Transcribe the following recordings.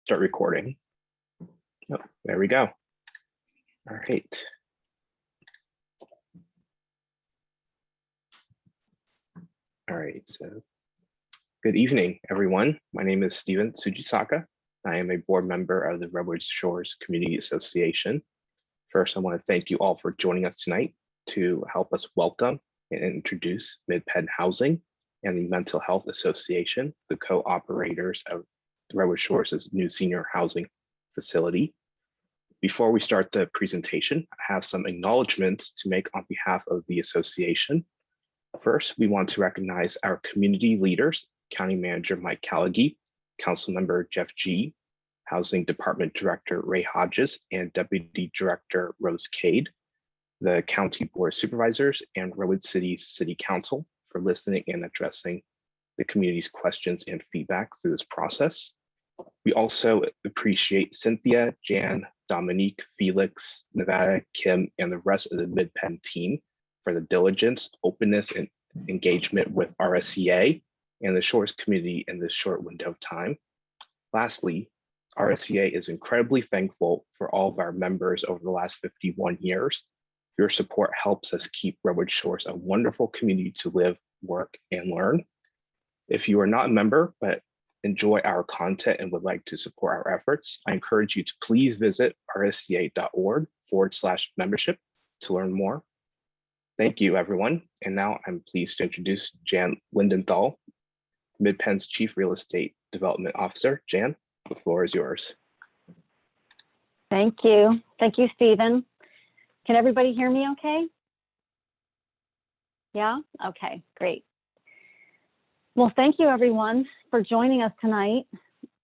Start recording. Oh, there we go. All right. All right, so good evening, everyone. My name is Steven Tsujisaka. I am a board member of the Redwood Shores Community Association. First, I want to thank you all for joining us tonight to help us welcome and introduce MidPen Housing and the Mental Health Association, the co-operators of the Redwood Shores' new senior housing facility. Before we start the presentation, I have some acknowledgements to make on behalf of the association. First, we want to recognize our community leaders, County Manager Mike Callaghy, Councilmember Jeff G., Housing Department Director Ray Hodges, and Deputy Director Rose Cade, the County Board of Supervisors, and Redwood City Council for listening and addressing the community's questions and feedback through this process. We also appreciate Cynthia, Jan, Dominique, Felix, Nevada, Kim, and the rest of the MidPen team for the diligence, openness, and engagement with RSCA and the Shores community in this short window of time. Lastly, RSCA is incredibly thankful for all of our members over the last 51 years. Your support helps us keep Redwood Shores a wonderful community to live, work, and learn. If you are not a member, but enjoy our content and would like to support our efforts, I encourage you to please visit rsca.org/membership to learn more. Thank you, everyone. And now I'm pleased to introduce Jan Lindenthal, MidPen's Chief Real Estate Development Officer. Jan, the floor is yours. Thank you. Thank you, Stephen. Can everybody hear me okay? Yeah? Okay, great. Well, thank you, everyone, for joining us tonight.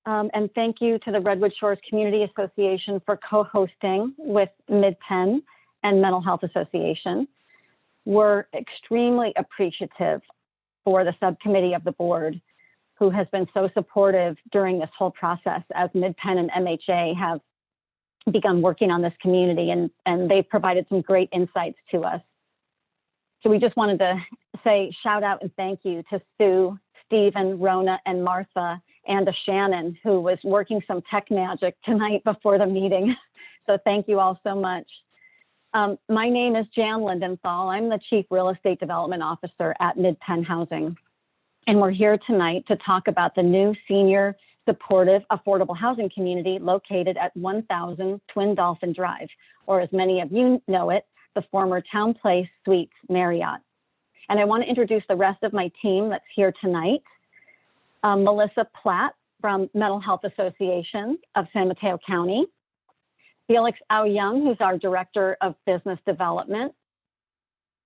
And thank you to the Redwood Shores Community Association for co-hosting with MidPen and Mental Health Association. We're extremely appreciative for the subcommittee of the board who has been so supportive during this whole process as MidPen and MHA have begun working on this community, and they've provided some great insights to us. So we just wanted to say shout out and thank you to Sue, Stephen, Rona, and Martha, and to Shannon, who was working some tech magic tonight before the meeting. So thank you all so much. My name is Jan Lindenthal. I'm the Chief Real Estate Development Officer at MidPen Housing. And we're here tonight to talk about the new senior supportive affordable housing community located at 1000 Twin Dolphin Drive, or as many of you know it, the former Town Place Suites Marriott. And I want to introduce the rest of my team that's here tonight. Melissa Platt from Mental Health Association of San Mateo County. Felix Au-Young, who's our Director of Business Development.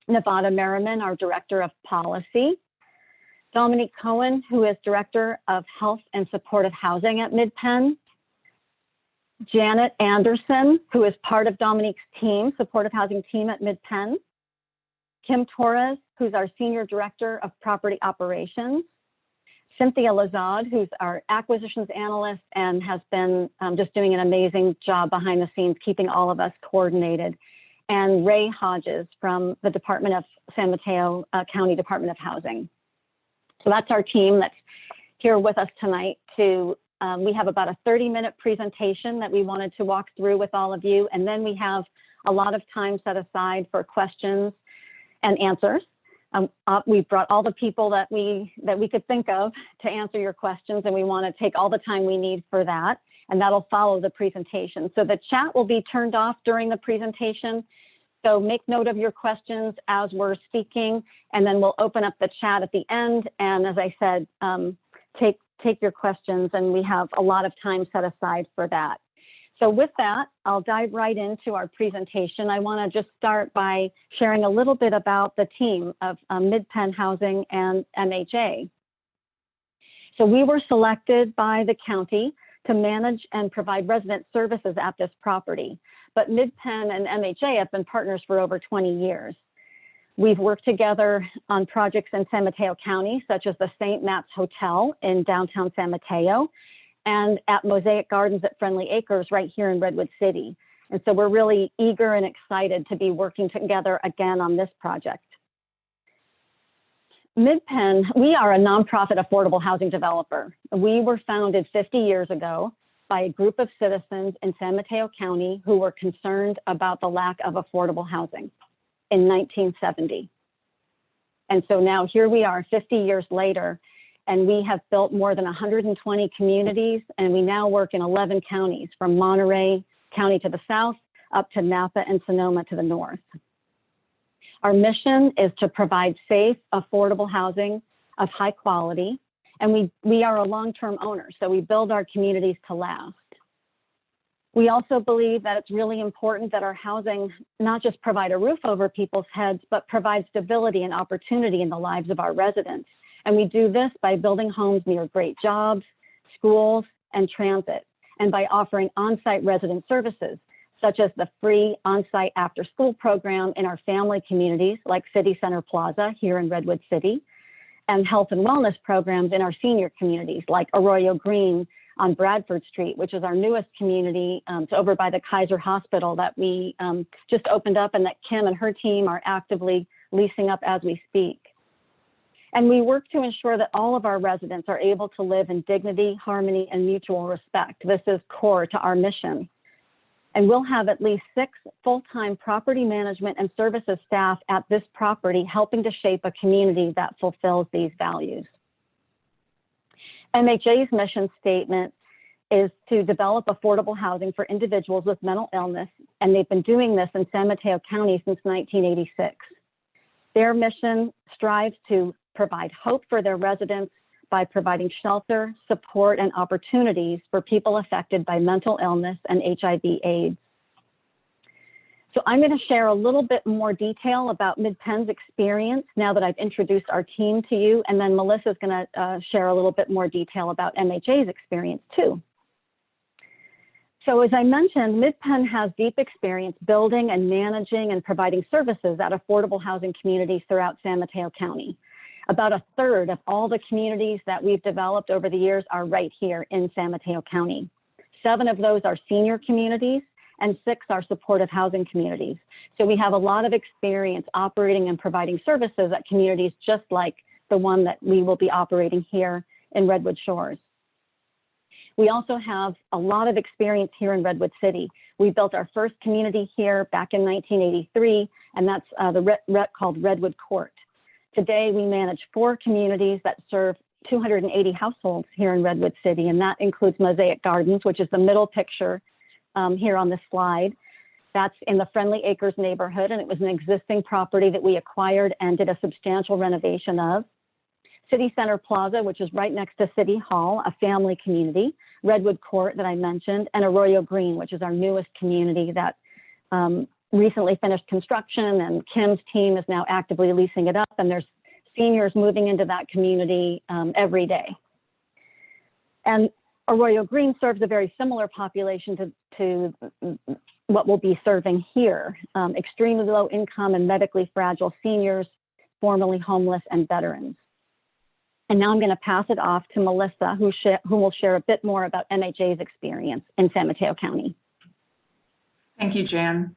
Nevada Merriman, our Director of Policy. Dominique Cohen, who is Director of Health and Supportive Housing at MidPen. Janet Anderson, who is part of Dominique's team, supportive housing team at MidPen. Kim Torres, who's our Senior Director of Property Operations. Cynthia Lazard, who's our acquisitions analyst and has been just doing an amazing job behind the scenes, keeping all of us coordinated. And Ray Hodges from the Department of San Mateo County Department of Housing. So that's our team that's here with us tonight to we have about a 30-minute presentation that we wanted to walk through with all of you. And then we have a lot of time set aside for questions and answers. We brought all the people that we could think of to answer your questions, and we want to take all the time we need for that. And that'll follow the presentation. So the chat will be turned off during the presentation. So make note of your questions as we're speaking, and then we'll open up the chat at the end. And as I said, take your questions, and we have a lot of time set aside for that. So with that, I'll dive right into our presentation. I want to just start by sharing a little bit about the team of MidPen Housing and MHA. So we were selected by the county to manage and provide resident services at this property, but MidPen and MHA have been partners for over 20 years. We've worked together on projects in San Mateo County, such as the St. Matt's Hotel in downtown San Mateo, and at Mosaic Gardens at Friendly Acres right here in Redwood City. And so we're really eager and excited to be working together again on this project. MidPen, we are a nonprofit affordable housing developer. We were founded 50 years ago by a group of citizens in San Mateo County who were concerned about the lack of affordable housing in 1970. And so now here we are 50 years later, and we have built more than 120 communities, and we now work in 11 counties, from Monterey County to the south up to Napa and Sonoma to the north. Our mission is to provide safe, affordable housing of high quality, and we are a long-term owner, so we build our communities to last. We also believe that it's really important that our housing not just provide a roof over people's heads, but provide stability and opportunity in the lives of our residents. And we do this by building homes near great jobs, schools, and transit, and by offering on-site resident services, such as the free on-site after-school program in our family communities, like City Center Plaza here in Redwood City, and health and wellness programs in our senior communities, like Arroyo Green on Bradford Street, which is our newest community. It's over by the Kaiser Hospital that we just opened up, and that Kim and her team are actively leasing up as we speak. And we work to ensure that all of our residents are able to live in dignity, harmony, and mutual respect. This is core to our mission. And we'll have at least 6 full-time property management and services staff at this property, helping to shape a community that fulfills these values. MHA's mission statement is to develop affordable housing for individuals with mental illness, and they've been doing this in San Mateo County since 1986. Their mission strives to provide hope for their residents by providing shelter, support, and opportunities for people affected by mental illness and HIV/AIDS. So I'm going to share a little bit more detail about MidPen's experience now that I've introduced our team to you, and then Melissa's going to share a little bit more detail about MHA's experience too. So as I mentioned, MidPen has deep experience building and managing and providing services at affordable housing communities throughout San Mateo County. About 1/3 of all the communities that we've developed over the years are right here in San Mateo County. 7 of those are senior communities, and 6 are supportive housing communities. So we have a lot of experience operating and providing services at communities just like the one that we will be operating here in Redwood Shores. We also have a lot of experience here in Redwood City. We built our first community here back in 1983, and that's called Redwood Court. Today, we manage 4 communities that serve 280 households here in Redwood City, and that includes Mosaic Gardens, which is the middle picture here on this slide. That's in the Friendly Acres neighborhood, and it was an existing property that we acquired and did a substantial renovation of. City Center Plaza, which is right next to City Hall, a family community. Redwood Court that I mentioned, and Arroyo Green, which is our newest community that recently finished construction, and Kim's team is now actively leasing it up, and there's seniors moving into that community every day. And Arroyo Green serves a very similar population to what we'll be serving here, extremely low income and medically fragile seniors, formerly homeless, and veterans. And now I'm going to pass it off to Melissa, who will share a bit more about MHA's experience in San Mateo County. Thank you, Jan.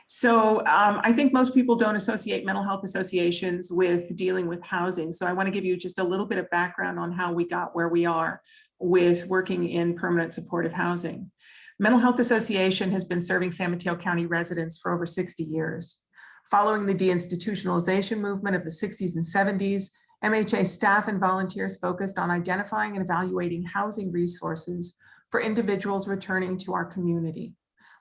So I think most people don't associate mental health associations with dealing with housing. So I want to give you just a little bit of background on how we got where we are with working in permanent supportive housing. Mental Health Association has been serving San Mateo County residents for over 60 years. Following the deinstitutionalization movement of the 60s and 70s, MHA staff and volunteers focused on identifying and evaluating housing resources for individuals returning to our community.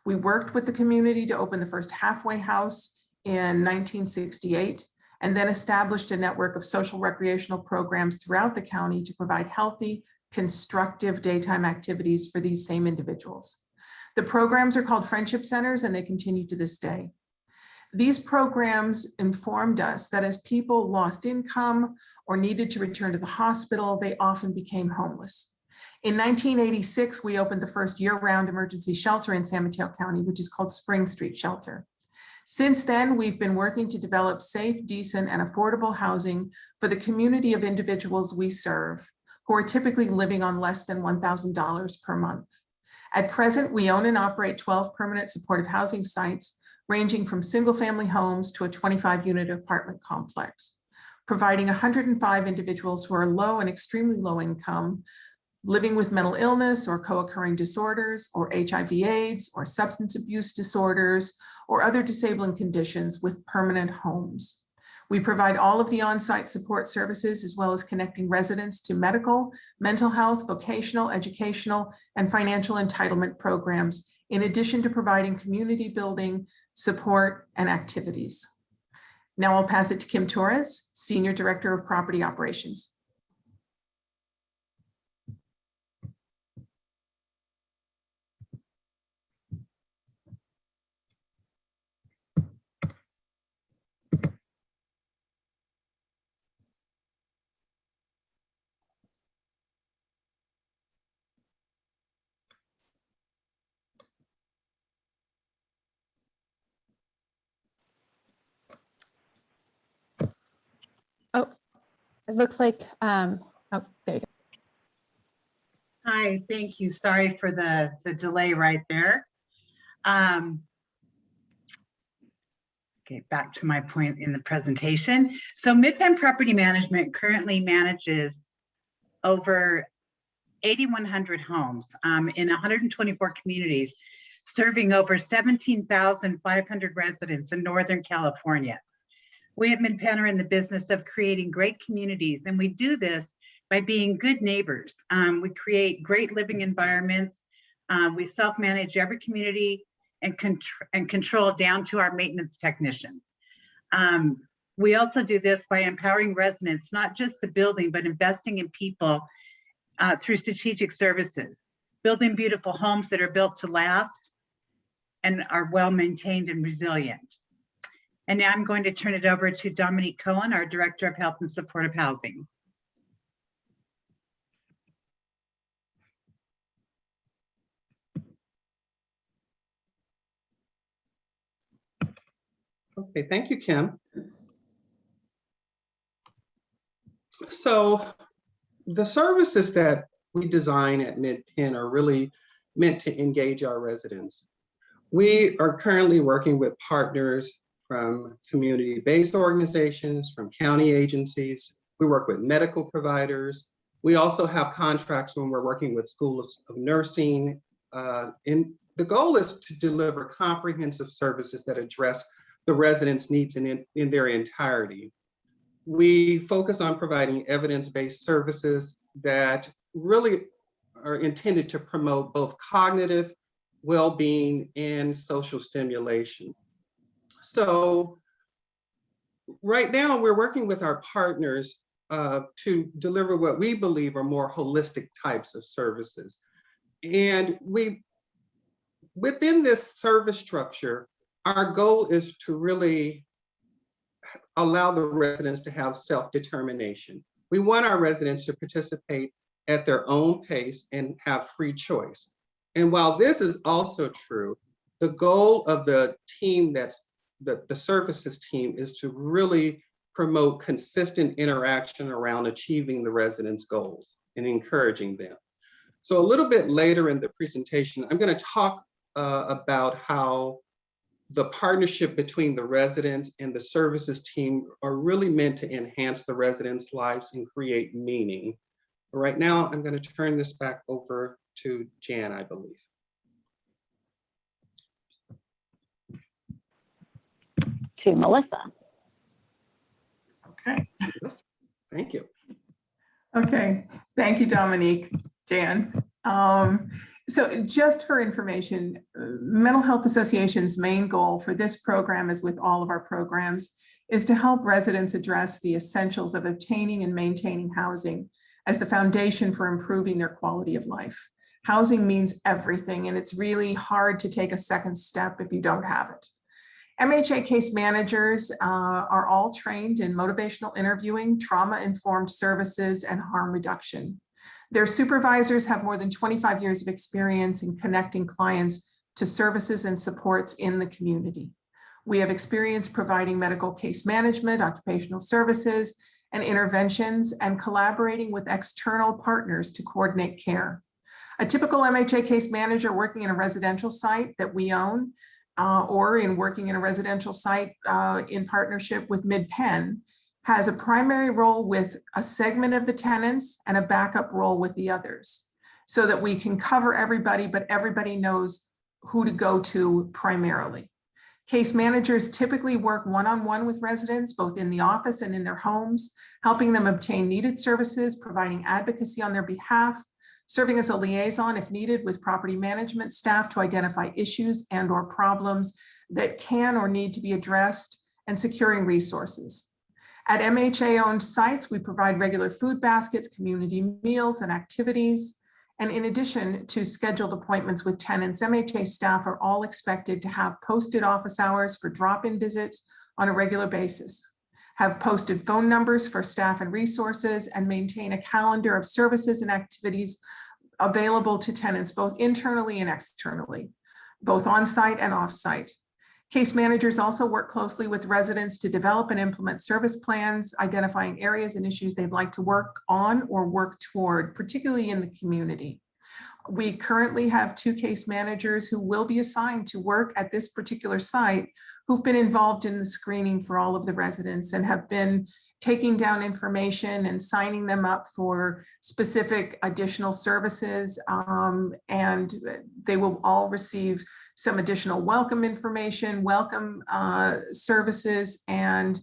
We worked with the community to open the first halfway house in 1968, and then established a network of social recreational programs throughout the county to provide healthy, constructive daytime activities for these same individuals. The programs are called Friendship Centers, and they continue to this day. These programs informed us that as people lost income or needed to return to the hospital, they often became homeless. In 1986, we opened the first year-round emergency shelter in San Mateo County, which is called Spring Street Shelter. Since then, we've been working to develop safe, decent, and affordable housing for the community of individuals we serve, who are typically living on less than $1,000 per month. At present, we own and operate 12 permanent supportive housing sites, ranging from single-family homes to a 25-unit apartment complex, providing 105 individuals who are low and extremely low income living with mental illness or co-occurring disorders, or HIV/AIDS, or substance abuse disorders, or other disabling conditions with permanent homes. We provide all of the on-site support services, as well as connecting residents to medical, mental health, vocational, educational, and financial entitlement programs, in addition to providing community building, support, and activities. Now I'll pass it to Kim Torres, Senior Director of Property Operations. Oh, it looks like, oh, there you go. Hi, thank you. Sorry for the delay right there. Okay, back to my point in the presentation. So MidPen Property Management currently manages over 8,100 homes in 124 communities, serving over 17,500 residents in Northern California. We at MidPen are in the business of creating great communities, and we do this by being good neighbors. We create great living environments. We self-manage every community and control down to our maintenance technicians. We also do this by empowering residents, not just the building, but investing in people through strategic services, building beautiful homes that are built to last and are well-maintained and resilient. And now I'm going to turn it over to Dominique Cohen, our Director of Health and Supportive Housing. Okay, thank you, Kim. So the services that we design at MidPen are really meant to engage our residents. We are currently working with partners from community-based organizations, from county agencies. We work with medical providers. We also have contracts when we're working with schools of nursing. And the goal is to deliver comprehensive services that address the residents' needs in their entirety. We focus on providing evidence-based services that really are intended to promote both cognitive well-being and social stimulation. So right now we're working with our partners to deliver what we believe are more holistic types of services. And within this service structure, our goal is to really allow the residents to have self-determination. We want our residents to participate at their own pace and have free choice. And while this is also true, the goal of the team the services team is to really promote consistent interaction around achieving the residents' goals and encouraging them. So a little bit later in the presentation, I'm going to talk about how the partnership between the residents and the services team are really meant to enhance the residents' lives and create meaning. Right now, I'm going to turn this back over to Jan, I believe. To Melissa. Okay. Thank you. Okay, thank you, Dominique, Jan. So just for information, Mental Health Association's main goal for this program, as with all of our programs, is to help residents address the essentials of obtaining and maintaining housing as the foundation for improving their quality of life. Housing means everything, and it's really hard to take a second step if you don't have it. MHA case managers are all trained in motivational interviewing, trauma-informed services, and harm reduction. Their supervisors have more than 25 years of experience in connecting clients to services and supports in the community. We have experience providing medical case management, occupational services, and interventions, and collaborating with external partners to coordinate care. A typical MHA case manager working in a residential site that we own or in working in a residential site in partnership with MidPen has a primary role with a segment of the tenants and a backup role with the others. so that we can cover everybody, but everybody knows who to go to primarily. Case managers typically work one-on-one with residents, both in the office and in their homes, helping them obtain needed services, providing advocacy on their behalf, serving as a liaison if needed with property management staff to identify issues and/or problems that can or need to be addressed, and securing resources. At MHA-owned sites, we provide regular food baskets, community meals, and activities. And in addition to scheduled appointments with tenants, MHA staff are all expected to have posted office hours for drop-in visits on a regular basis, have posted phone numbers for staff and resources, and maintain a calendar of services and activities available to tenants both internally and externally, both on-site and off-site. Case managers also work closely with residents to develop and implement service plans, identifying areas and issues they'd like to work on or work toward, particularly in the community. We currently have 2 case managers who will be assigned to work at this particular site who've been involved in the screening for all of the residents and have been taking down information and signing them up for specific additional services. And they will all receive some additional welcome information, welcome services, and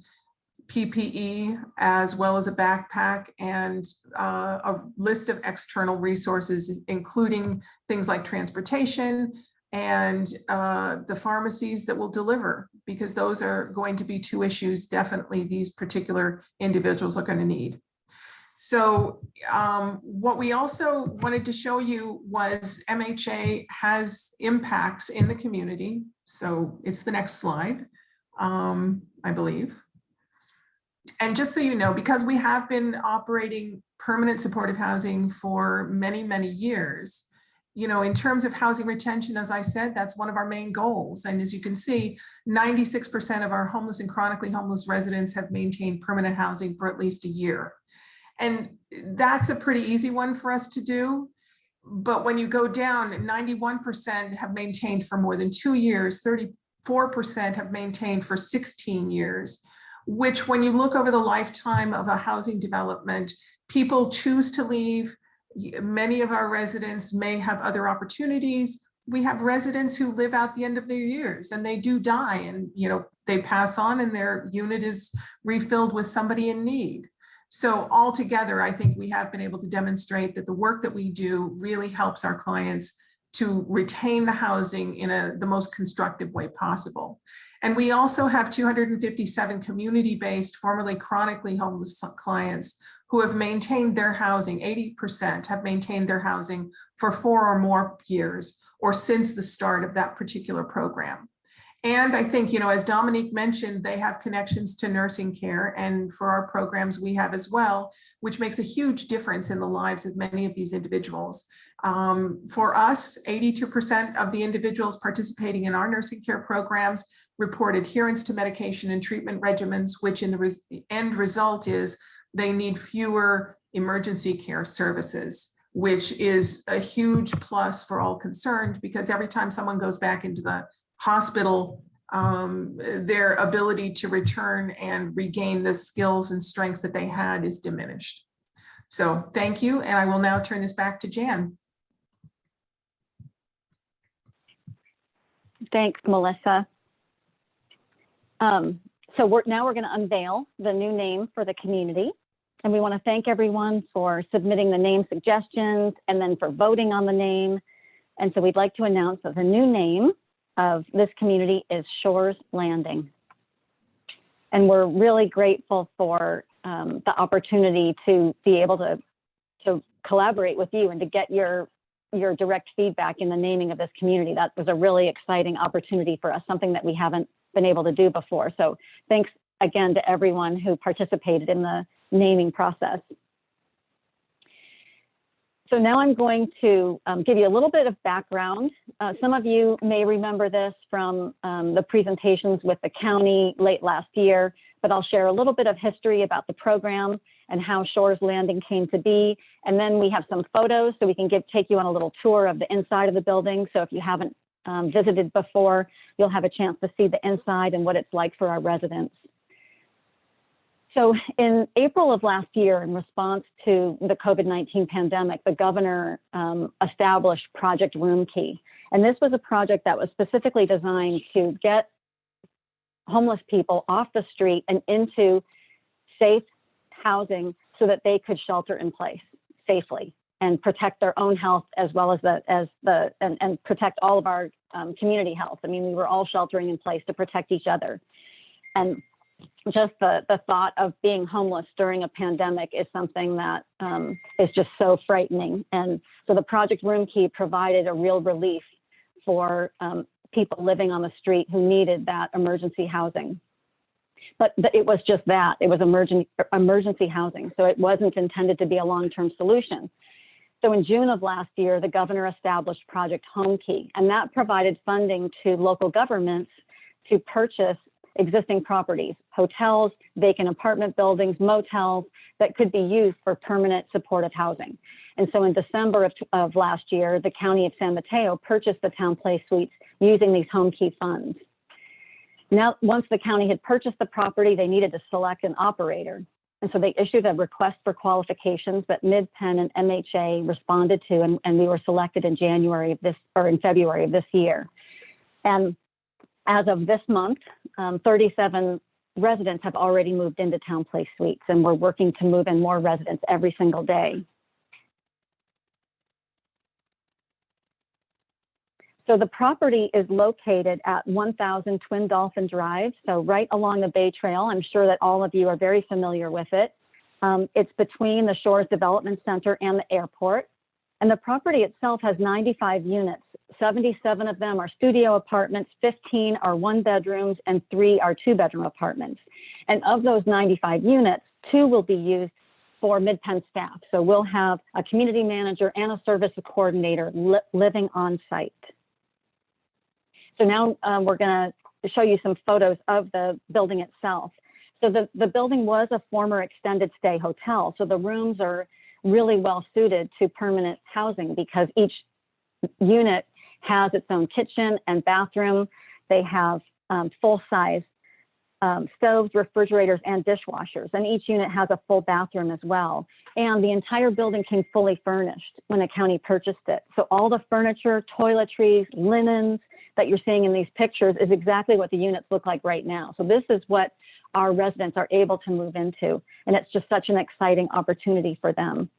PPE, as well as a backpack and a list of external resources, including things like transportation and the pharmacies that will deliver, because those are going to be 2 issues definitely these particular individuals are going to need. So what we also wanted to show you was MHA has impacts in the community. So it's the next slide, I believe. And just so you know, because we have been operating permanent supportive housing for many, many years, you know, in terms of housing retention, as I said, that's one of our main goals. And as you can see, 96% of our homeless and chronically homeless residents have maintained permanent housing for at least a year. And that's a pretty easy one for us to do. But when you go down, 91% have maintained for more than 2 years, 34% have maintained for 16 years, which when you look over the lifetime of a housing development, people choose to leave. Many of our residents may have other opportunities. We have residents who live out the end of their years and they do die, and you know, they pass on and their unit is refilled with somebody in need. So altogether, I think we have been able to demonstrate that the work that we do really helps our clients to retain the housing in the most constructive way possible. And we also have 257 community-based, formerly chronically homeless clients who have maintained their housing. 80% have maintained their housing for 4 or more years, or since the start of that particular program. And I think, you know, as Dominique mentioned, they have connections to nursing care, and for our programs we have as well, which makes a huge difference in the lives of many of these individuals. For us, 82% of the individuals participating in our nursing care programs report adherence to medication and treatment regimens, which in the end result is they need fewer emergency care services, which is a huge plus for all concerned, because every time someone goes back into the hospital, their ability to return and regain the skills and strengths that they had is diminished. So thank you, and I will now turn this back to Jan. Thanks, Melissa. So we're going to unveil the new name for the community. And we want to thank everyone for submitting the name suggestions and then for voting on the name. And so we'd like to announce that the new name of this community is Shores Landing. And we're really grateful for the opportunity to be able to collaborate with you and to get your direct feedback in the naming of this community. That was a really exciting opportunity for us, something that we haven't been able to do before. So thanks again to everyone who participated in the naming process. So now I'm going to give you a little bit of background. Some of you may remember this from the presentations with the county late last year, but I'll share a little bit of history about the program and how Shores Landing came to be. And then we have some photos so we can take you on a little tour of the inside of the building. So if you haven't visited before, you'll have a chance to see the inside and what it's like for our residents. So in April of last year, in response to the COVID-19 pandemic, the governor established Project Homekey. And this was a project that was specifically designed to get homeless people off the street and into safe housing so that they could shelter in place safely and protect their own health as well as and protect all of our community health. I mean, we were all sheltering in place to protect each other. And just the thought of being homeless during a pandemic is something that is just so frightening. And so the Project Homekey provided a real relief for people living on the street who needed that emergency housing. But it was just that, it was emergency housing. So it wasn't intended to be a long-term solution. So in June of last year, the governor established Project Homekey, and that provided funding to local governments to purchase existing properties, hotels, vacant apartment buildings, motels that could be used for permanent supportive housing. And so in December of last year, the county of San Mateo purchased the Town Place Suites using these Homekey funds. Now, once the county had purchased the property, they needed to select an operator. And so they issued a request for qualifications that MidPen and MHA responded to, and we were selected in February of this year. And as of this month, 37 residents have already moved into Town Place Suites, and we're working to move in more residents every single day. So the property is located at 1000 Twin Dolphin Drive, so right along the Bay Trail. I'm sure that all of you are very familiar with it. It's between the Shores Development Center and the airport. And the property itself has 95 units. 77 of them are studio apartments, 15 are one bedrooms, and 3 are 2-bedroom apartments. And of those 95 units, 2 will be used for MidPen staff. So we'll have a community manager and a service coordinator living on site. So now we're going to show you some photos of the building itself. So the building was a former extended stay hotel. So the rooms are really well suited to permanent housing because each unit has its own kitchen and bathroom. They have full-size stoves, refrigerators, and dishwashers. And each unit has a full bathroom as well. And the entire building came fully furnished when the county purchased it. So all the furniture, toiletries, linens that you're seeing in these pictures is exactly what the units look like right now. So this is what our residents are able to move into. And it's just such an exciting opportunity for them.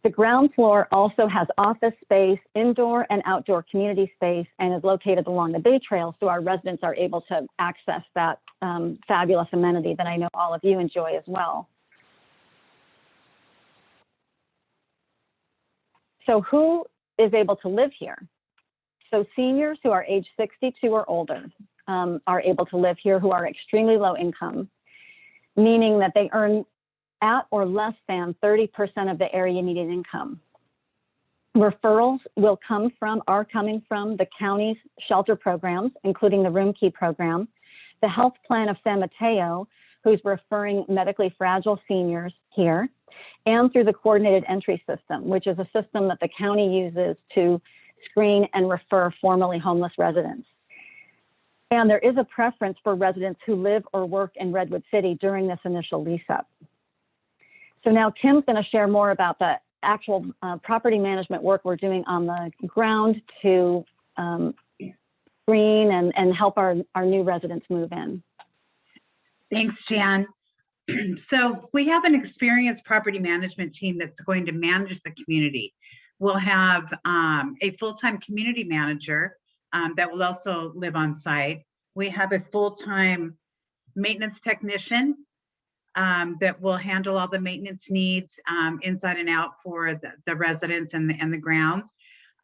The ground floor also has office space, indoor and outdoor community space, and is located along the Bay Trail, so our residents are able to access that fabulous amenity that I know all of you enjoy as well. So who is able to live here? So seniors who are age 62 or older are able to live here, who are extremely low income, meaning that they earn at or less than 30% of the area median income. Referrals are coming from the county's shelter programs, including the Homekey program, the health plan of San Mateo, who's referring medically fragile seniors here, and through the coordinated entry system, which is a system that the county uses to screen and refer formerly homeless residents. And there is a preference for residents who live or work in Redwood City during this initial lease up. So now Kim's going to share more about the actual property management work we're doing on the ground to screen and help our new residents move in. Thanks, Jan. So we have an experienced property management team that's going to manage the community. We'll have a full-time community manager that will also live on site. We have a full-time maintenance technician that will handle all the maintenance needs inside and out for the residents and the grounds.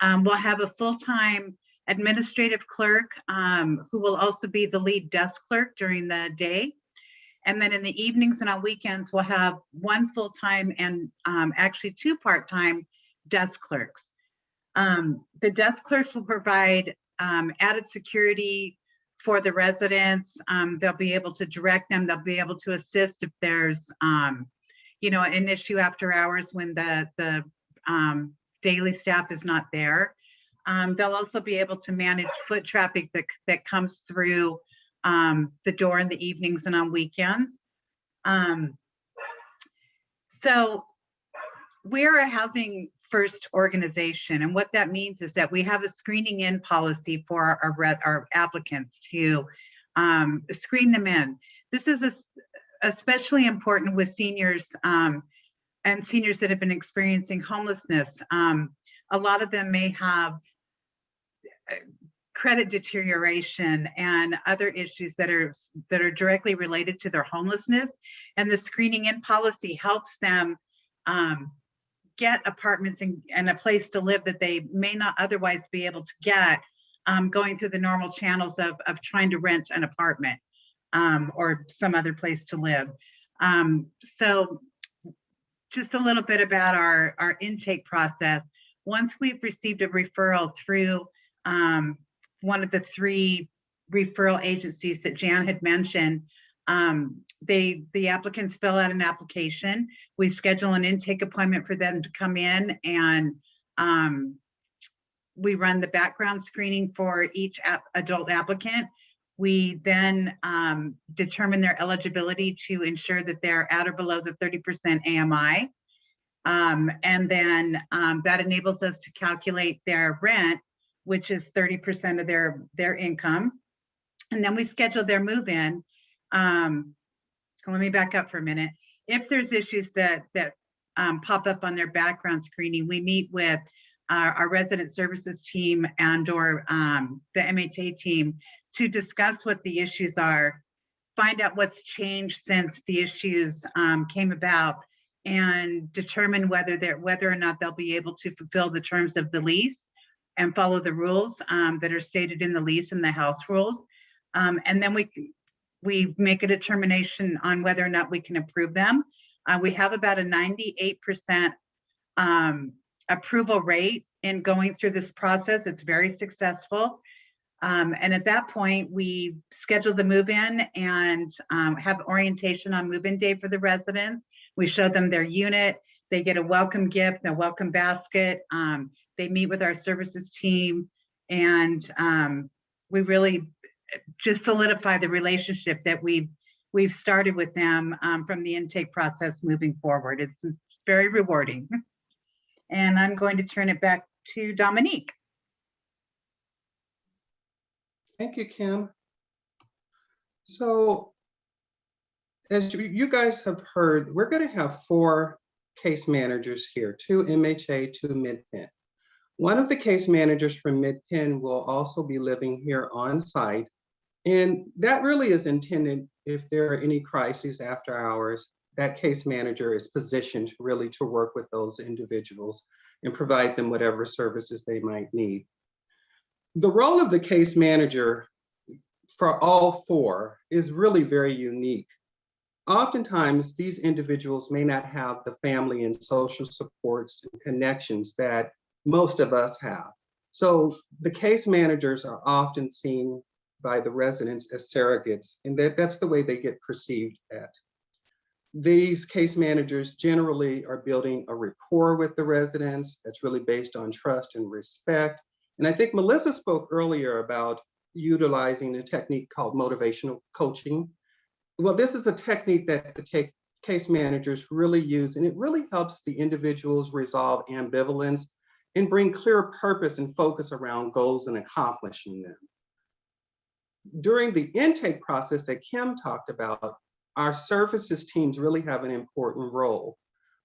We'll have a full-time administrative clerk who will also be the lead desk clerk during the day. And then in the evenings and on weekends, we'll have 1 full-time and actually 2 part-time desk clerks. The desk clerks will provide added security for the residents. They'll be able to direct them. They'll be able to assist if there's, an issue after hours when the daily staff is not there. They'll also be able to manage foot traffic that comes through the door in the evenings and on weekends. So we're a housing first organization, and what that means is that we have a screening in policy for our applicants to screen them in. This is especially important with seniors and seniors that have been experiencing homelessness. A lot of them may have credit deterioration and other issues that are directly related to their homelessness, and the screening in policy helps them get apartments and a place to live that they may not otherwise be able to get going through the normal channels of trying to rent an apartment or some other place to live. So just a little bit about our intake process. Once we've received a referral through one of the 3 referral agencies that Jan had mentioned, the applicants fill out an application. We schedule an intake appointment for them to come in, and we run the background screening for each adult applicant. We then determine their eligibility to ensure that they're at or below the 30% AMI. And then that enables us to calculate their rent, which is 30% of their income. And then we schedule their move-in. Let me back up for a minute. If there's issues that pop up on their background screening, we meet with our resident services team and or the MHA team to discuss what the issues are, find out what's changed since the issues came about, and determine whether or not they'll be able to fulfill the terms of the lease and follow the rules that are stated in the lease and the house rules. And then we make a determination on whether or not we can approve them. We have about a 98% approval rate in going through this process. It's very successful. And at that point, we schedule the move-in and have orientation on move-in day for the residents. We show them their unit. They get a welcome gift, a welcome basket. They meet with our services team, and we really just solidify the relationship that we've started with them from the intake process moving forward. It's very rewarding. And I'm going to turn it back to Dominique. Thank you, Kim. So as you guys have heard, we're going to have 4 case managers here, 2 MHA, 2 MidPen. One of the case managers from MidPen will also be living here on site. And that really is intended if there are any crises after hours, that case manager is positioned really to work with those individuals and provide them whatever services they might need. The role of the case manager for all 4 is really very unique. Oftentimes, these individuals may not have the family and social supports and connections that most of us have. So the case managers are often seen by the residents as surrogates, and that's the way they get perceived at. These case managers generally are building a rapport with the residents that's really based on trust and respect. And I think Melissa spoke earlier about utilizing a technique called motivational coaching. Well, this is a technique that the case managers really use, and it really helps the individuals resolve ambivalence and bring clear purpose and focus around goals and accomplishing them. During the intake process that Kim talked about, our services teams really have an important role.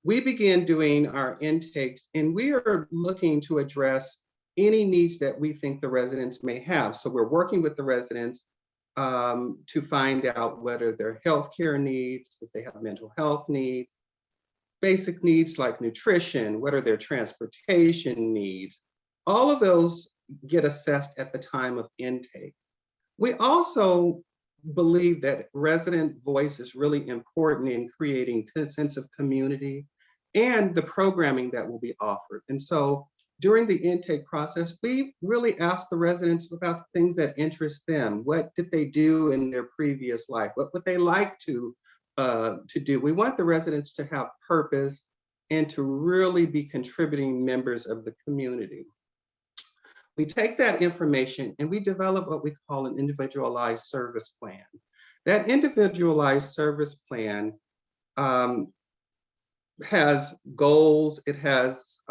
We begin doing our intakes, and we are looking to address any needs that we think the residents may have. So we're working with the residents to find out whether their healthcare needs, if they have mental health needs, basic needs like nutrition, what are their transportation needs. All of those get assessed at the time of intake. We also believe that resident voice is really important in creating a sense of community and the programming that will be offered. And so during the intake process, we really ask the residents about things that interest them. What did they do in their previous life? What would they like to do? We want the residents to have purpose and to really be contributing members of the community. We take that information and we develop what we call an individualized service plan. That individualized service plan has goals. It has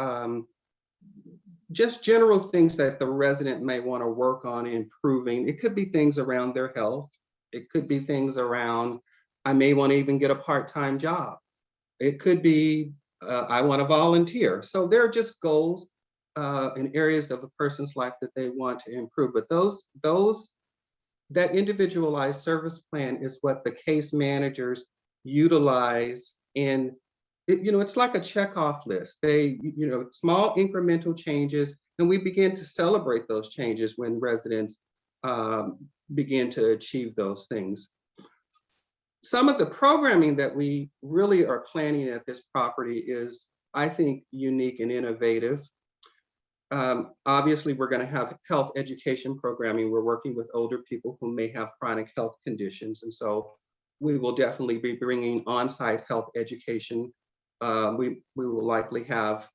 just general things that the resident may want to work on improving. It could be things around their health. It could be things around, I may want to even get a part-time job. It could be, I want to volunteer. So there are just goals in areas of a person's life that they want to improve. But that individualized service plan is what the case managers utilize in, it's like a checkoff list. They, small incremental changes, and we begin to celebrate those changes when residents begin to achieve those things. Some of the programming that we really are planning at this property is, I think, unique and innovative. Obviously, we're going to have health education programming. We're working with older people who may have chronic health conditions. And so we will definitely be bringing on-site health education. We will likely have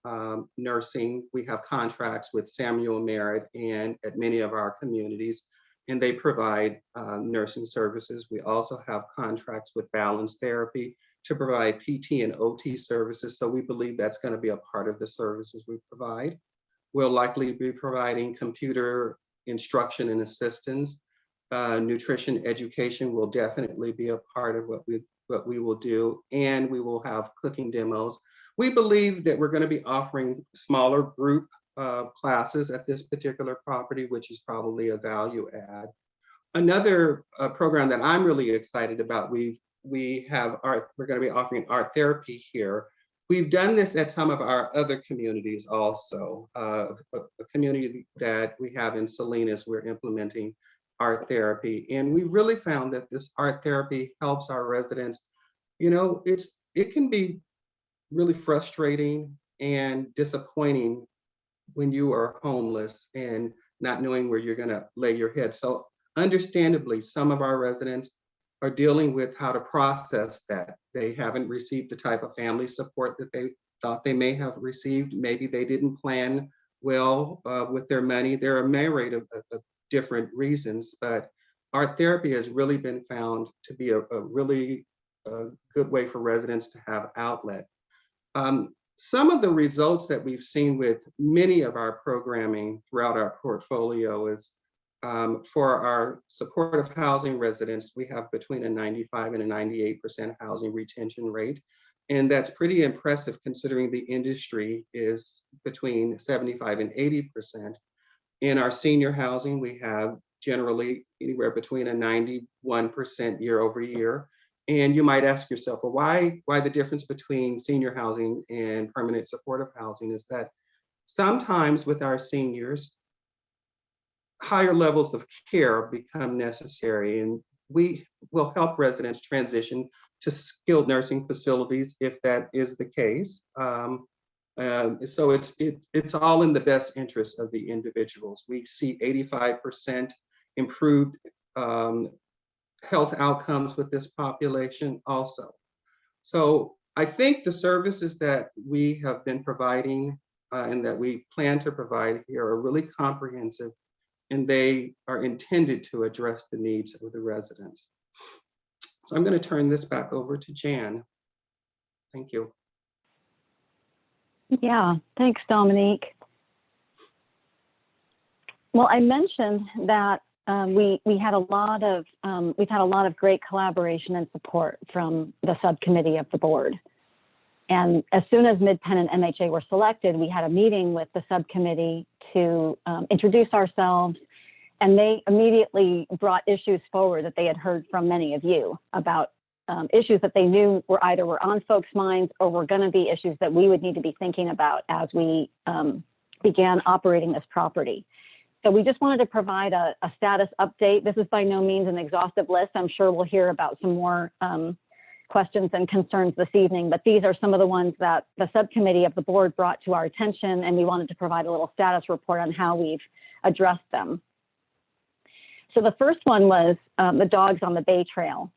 nursing. We have contracts with Samuel Merritt and at many of our communities, and they provide nursing services. We also have contracts with Balance Therapy to provide PT and OT services. So we believe that's going to be a part of the services we provide. We'll likely be providing computer instruction and assistance. Nutrition education will definitely be a part of what we will do, and we will have cooking demos. We believe that we're going to be offering smaller group classes at this particular property, which is probably a value add. Another program that I'm really excited about, we're going to be offering art therapy here. We've done this at some of our other communities also. A community that we have in Salinas, we're implementing art therapy. And we've really found that this art therapy helps our residents. It can be really frustrating and disappointing when you are homeless and not knowing where you're gonna lay your head. So understandably, some of our residents are dealing with how to process that. They haven't received the type of family support that they thought they may have received. Maybe they didn't plan well with their money. There are a myriad of different reasons, but art therapy has really been found to be a really good way for residents to have outlet. Some of the results that we've seen with many of our programming throughout our portfolio is for our supportive housing residents, we have between a 95 and a 98% housing retention rate. And that's pretty impressive considering the industry is between 75 and 80%. In our senior housing, we have generally anywhere between a 91% year over year. And you might ask yourself, well, why the difference between senior housing and permanent supportive housing is that sometimes with our seniors, higher levels of care become necessary, and we will help residents transition to skilled nursing facilities if that is the case. So it's all in the best interest of the individuals. We see 85% improved health outcomes with this population also. So I think the services that we have been providing and that we plan to provide here are really comprehensive, and they are intended to address the needs of the residents. So I'm going to turn this back over to Jan. Thank you. Yeah, thanks, Dominique. Well, I mentioned that we've had a lot of great collaboration and support from the subcommittee of the board. And as soon as MidPen and MHA were selected, we had a meeting with the subcommittee to introduce ourselves, and they immediately brought issues forward that they had heard from many of you about issues that they knew were on folks' minds or were going to be issues that we would need to be thinking about as we began operating this property. So we just wanted to provide a status update. This is by no means an exhaustive list. I'm sure we'll hear about some more questions and concerns this evening, but these are some of the ones that the subcommittee of the board brought to our attention, and we wanted to provide a little status report on how we've addressed them. So the first one was the dogs on the Bay Trail.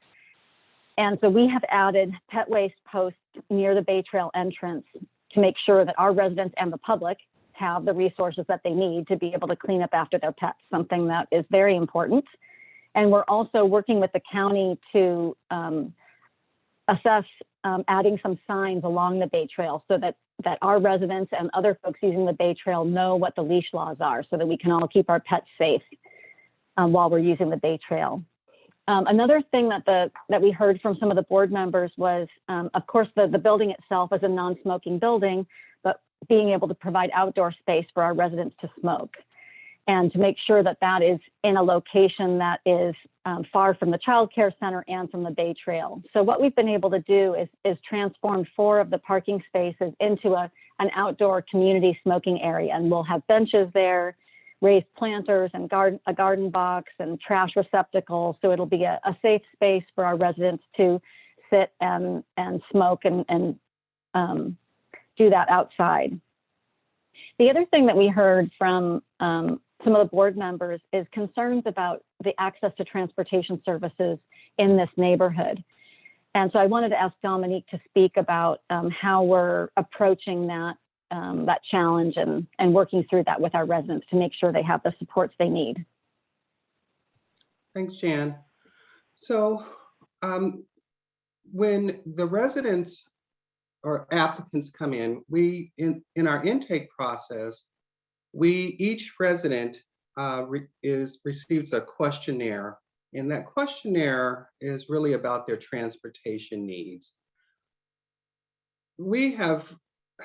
And so we have added pet waste posts near the Bay Trail entrance to make sure that our residents and the public have the resources that they need to be able to clean up after their pets, something that is very important. And we're also working with the county to assess adding some signs along the Bay Trail so that our residents and other folks using the Bay Trail know what the leash laws are, so that we can all keep our pets safe while we're using the Bay Trail. Another thing that we heard from some of the board members was, of course, the building itself is a non-smoking building, but being able to provide outdoor space for our residents to smoke, and to make sure that that is in a location that is far from the child care center and from the Bay Trail. So what we've been able to do is transform 4 of the parking spaces into an outdoor community smoking area, and we'll have benches there, raised planters, and a garden box and trash receptacles. So it'll be a safe space for our residents to sit and smoke and do that outside. The other thing that we heard from some of the board members is concerns about the access to transportation services in this neighborhood. And so I wanted to ask Dominique to speak about how we're approaching that challenge and working through that with our residents to make sure they have the supports they need. Thanks, Jan. So when the residents or applicants come in, we in our intake process, each resident receives a questionnaire, and that questionnaire is really about their transportation needs. We have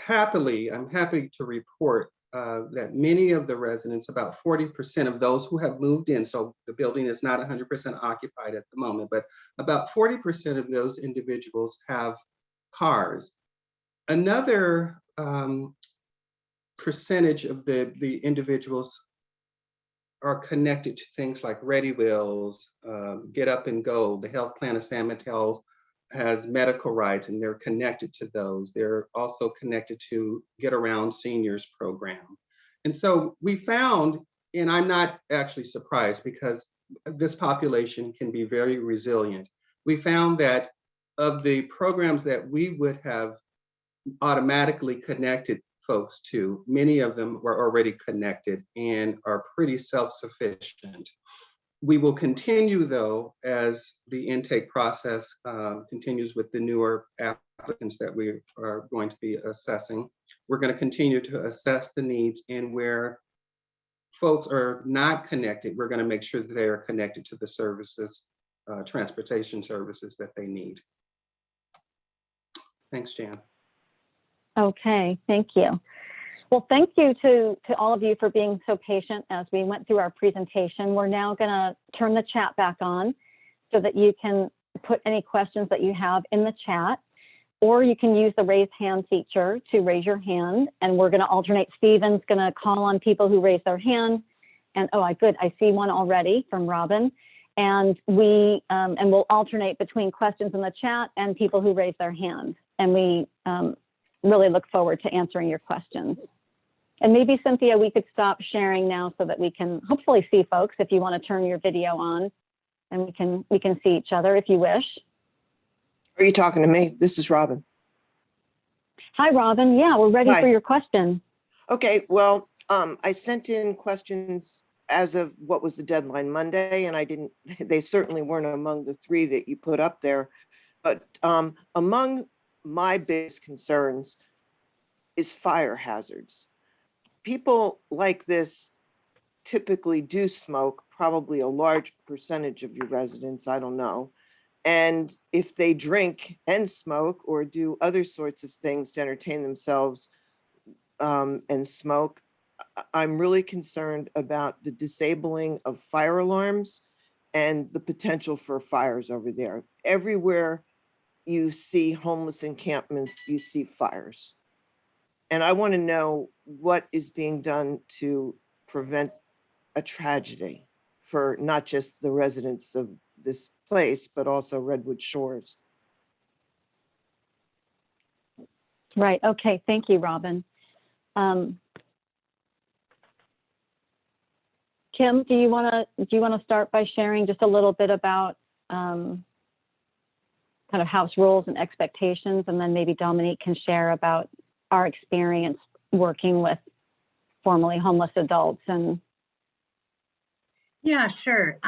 I'm happy to report that many of the residents, about 40% of those who have moved in, so the building is not 100% occupied at the moment, but about 40% of those individuals have cars. Another percentage of the individuals are connected to things like Ready Wheels, Get Up and Go. The health plan of San Mateo has medical rights, and they're connected to those. They're also connected to Get Around Seniors program. And so we found, and I'm not actually surprised because this population can be very resilient. We found that of the programs that we would have automatically connected folks to, many of them were already connected and are pretty self-sufficient. We will continue, though, as the intake process continues with the newer applicants that we are going to be assessing. We're going to continue to assess the needs, and where folks are not connected, we're going to make sure that they are connected to the services, transportation services that they need. Thanks, Jan. Okay, thank you. Well, thank you to all of you for being so patient as we went through our presentation. We're now going to turn the chat back on so that you can put any questions that you have in the chat, or you can use the raise hand feature to raise your hand, and we're going to alternate. Steven's going to call on people who raise their hand, and good, I see one already from Robin, and we'll alternate between questions in the chat and people who raise their hand, and we really look forward to answering your questions. And maybe, Cynthia, we could stop sharing now so that we can hopefully see folks, if you want to turn your video on, and we can see each other if you wish. Are you talking to me? This is Robin. Hi, Robin. Yeah, we're ready Hi. for your question. Okay, well, I sent in questions as of what was the deadline, Monday, and they certainly weren't among the 3 that you put up there. But among my biggest concerns is fire hazards. People like this typically do smoke, probably a large percentage of your residents, I don't know. And if they drink and smoke or do other sorts of things to entertain themselves and smoke, I'm really concerned about the disabling of fire alarms and the potential for fires over there. Everywhere you see homeless encampments, you see fires. And I want to know what is being done to prevent a tragedy for not just the residents of this place, but also Redwood Shores. Right. Okay. Thank you, Robin. Kim, do you want to start by sharing just a little bit about kind of house rules and expectations, and then maybe Dominique can share about our experience working with formerly homeless adults? And yeah, sure.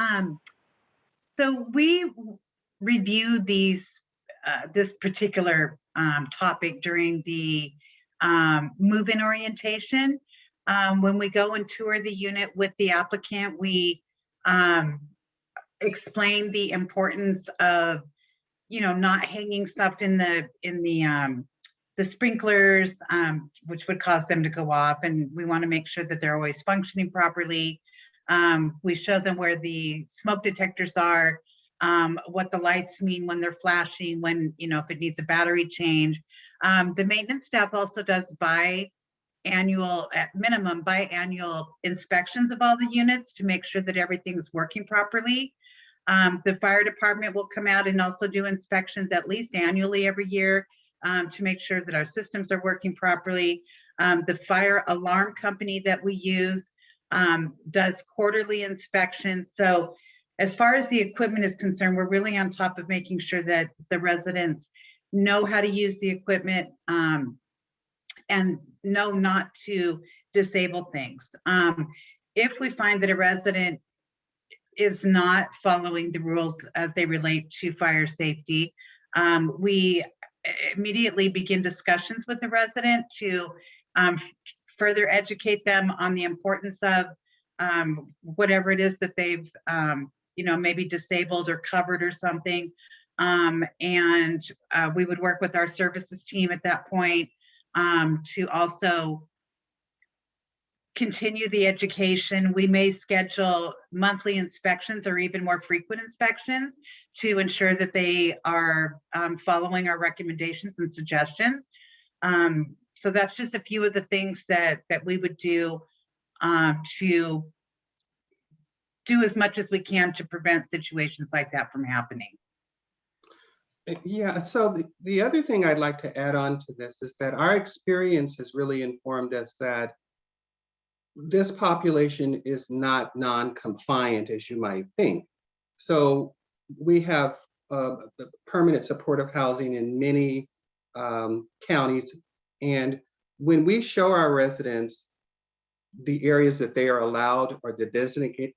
So we review these this particular topic during the move-in orientation. When we go and tour the unit with the applicant, we explain the importance of, not hanging stuff in the sprinklers, which would cause them to go off. And we want to make sure that they're always functioning properly. We show them where the smoke detectors are, what the lights mean when they're flashing, when, if it needs a battery change. The maintenance staff also does biannual inspections of all the units to make sure that everything's working properly. The fire department will come out and also do inspections at least annually every year to make sure that our systems are working properly. The fire alarm company that we use does quarterly inspections. So as far as the equipment is concerned, we're really on top of making sure that the residents know how to use the equipment and know not to disable things. If we find that a resident is not following the rules as they relate to fire safety, we immediately begin discussions with the resident to further educate them on the importance of whatever it is that they've maybe disabled or covered or something. And we would work with our services team at that point to also continue the education. We may schedule monthly inspections or even more frequent inspections to ensure that they are following our recommendations and suggestions. So that's just a few of the things that we would do to do as much as we can to prevent situations like that from happening. Yeah, so the other thing I'd like to add on to this is that our experience has really informed us that this population is not non-compliant as you might think. So we have permanent supportive housing in many counties. And when we show our residents the areas that they are allowed or the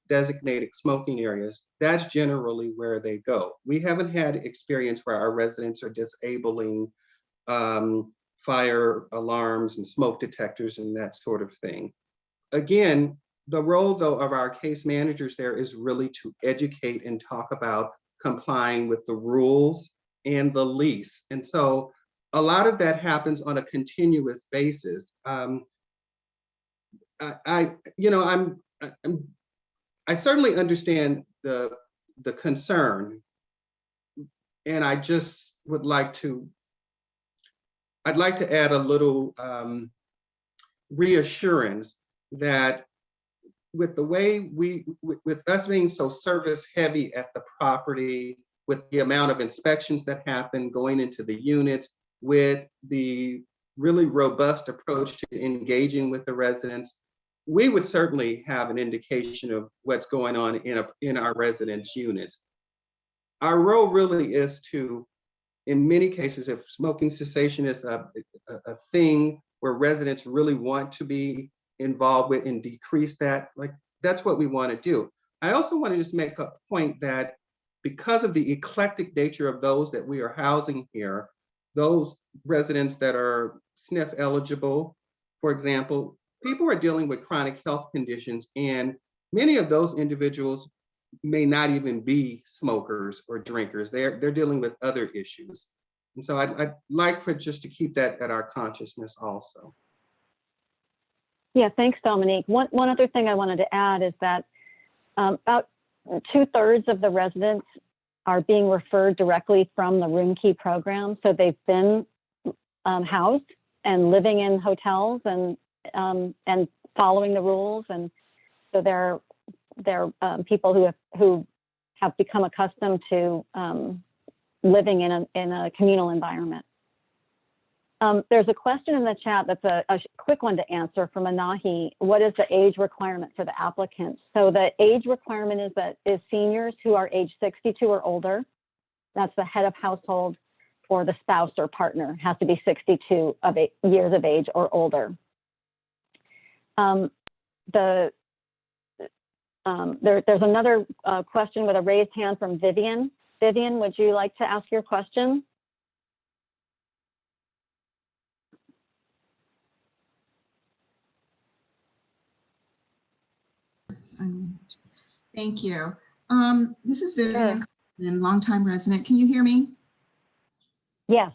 designated smoking areas, that's generally where they go. We haven't had experience where our residents are disabling fire alarms and smoke detectors and that sort of thing. Again, the role though of our case managers there is really to educate and talk about complying with the rules and the lease. And so a lot of that happens on a continuous basis. I certainly understand the concern, and I just would like to, I'd like to add a little reassurance that with the way with us being so service heavy at the property, with the amount of inspections that happen going into the units, with the really robust approach to engaging with the residents, we would certainly have an indication of what's going on in our residents' units. Our role really is to, in many cases, if smoking cessation is a thing where residents really want to be involved with and decrease that, like that's what we want to do. I also want to just make a point that because of the eclectic nature of those that we are housing here, those residents that are SNF eligible, for example, people are dealing with chronic health conditions, and many of those individuals may not even be smokers or drinkers. They're dealing with other issues. And so I'd like for just to keep that at our consciousness also. Yeah, thanks, Dominique. One other thing I wanted to add is that about 2/3 of the residents are being referred directly from the Room Key program. So they've been housed and living in hotels and following the rules, and so they're people who have become accustomed to living in a communal environment. There's a question in the chat that's a quick one to answer from Anahi. What is the age requirement for the applicants? So the age requirement is seniors who are age 62 or older. That's the head of household, or the spouse or partner has to be 62 years of age or older. There's another question with a raised hand from Vivian. Vivian, would you like to ask your question? Thank you. This is Vivian, Sure. longtime resident. Can you hear me? Yes.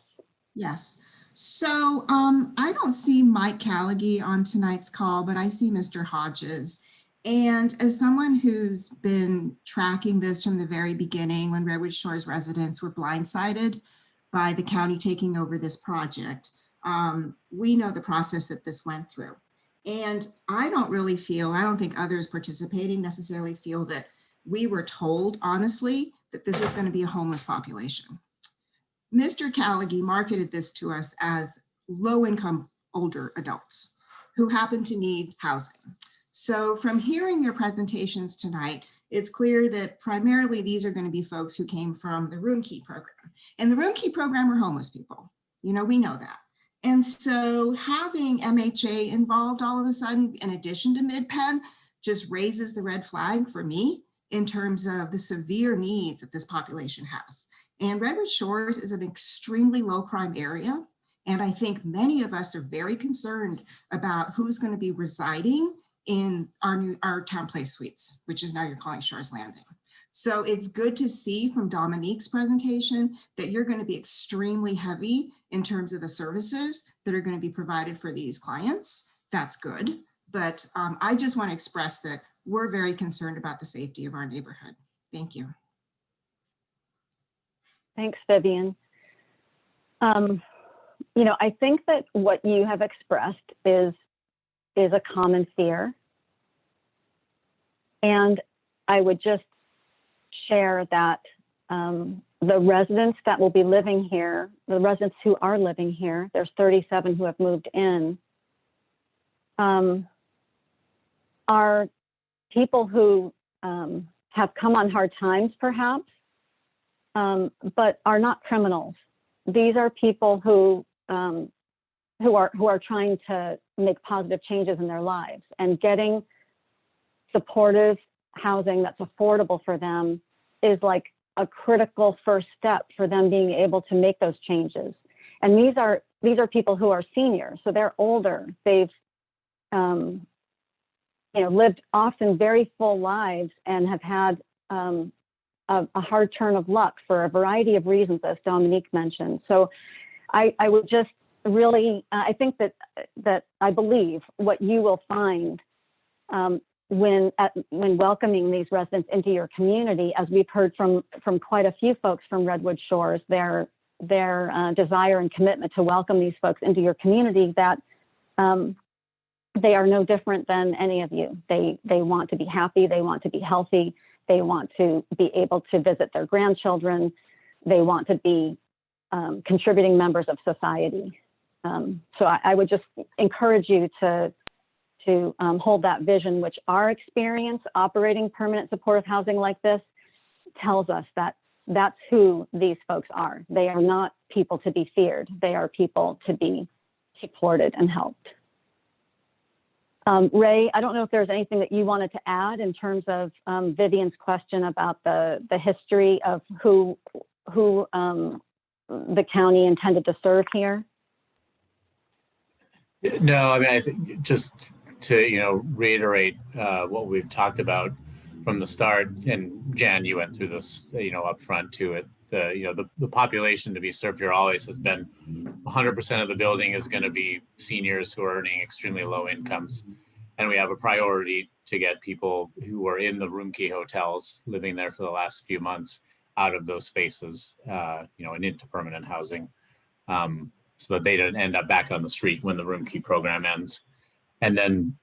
Yes. So I don't see Mike Callaghy on tonight's call, but I see Mr. Hodges. And as someone who's been tracking this from the very beginning, when Redwood Shores residents were blindsided by the county taking over this project, we know the process that this went through. And I don't think others participating necessarily feel that we were told, honestly, that this was going to be a homeless population. Mr. Callaghy marketed this to us as low-income older adults who happen to need housing. So from hearing your presentations tonight, it's clear that primarily these are going to be folks who came from the Roomkey program. And the Roomkey program are homeless people. You know, we know that. And so having MHA involved all of a sudden, in addition to MidPen, just raises the red flag for me in terms of the severe needs that this population has. And Redwood Shores is an extremely low crime area. And I think many of us are very concerned about who's going to be residing in our Town Place Suites, which is now you're calling Shores Landing. So it's good to see from Dominique's presentation that you're going to be extremely heavy in terms of the services that are going to be provided for these clients. That's good. But I just want to express that we're very concerned about the safety of our neighborhood. Thank you. Thanks, Vivian. You know, I think that what you have expressed is a common fear. And I would just share that the residents that will be living here, the residents who are living here, there's 37 who have moved in, are people who have come on hard times perhaps, but are not criminals. These are people who are trying to make positive changes in their lives, and getting supportive housing that's affordable for them is like a critical first step for them being able to make those changes. And these are people who are seniors, so they're older. They've lived often very full lives and have had a hard turn of luck for a variety of reasons, as Dominique mentioned. So I would just really, I think that I believe what you will find when welcoming these residents into your community, as we've heard from quite a few folks from Redwood Shores, their desire and commitment to welcome these folks into your community, that they are no different than any of you. They want to be happy, they want to be healthy, they want to be able to visit their grandchildren, they want to be contributing members of society. So I would just encourage you to hold that vision, which our experience operating permanent supportive housing like this tells us that that's who these folks are. They are not people to be feared. They are people to be supported and helped. Ray, I don't know if there's anything that you wanted to add in terms of Vivian's question about the history of who the county intended to serve here. No, I mean, I think just to, reiterate what we've talked about from the start, and Jan, you went through this, up front to it, the population to be served here always has been 100% of the building is going to be seniors who are earning extremely low incomes. And we have a priority to get people who are in the Roomkey hotels living there for the last few months out of those spaces, and into permanent housing, so that they don't end up back on the street when the Roomkey program ends. And then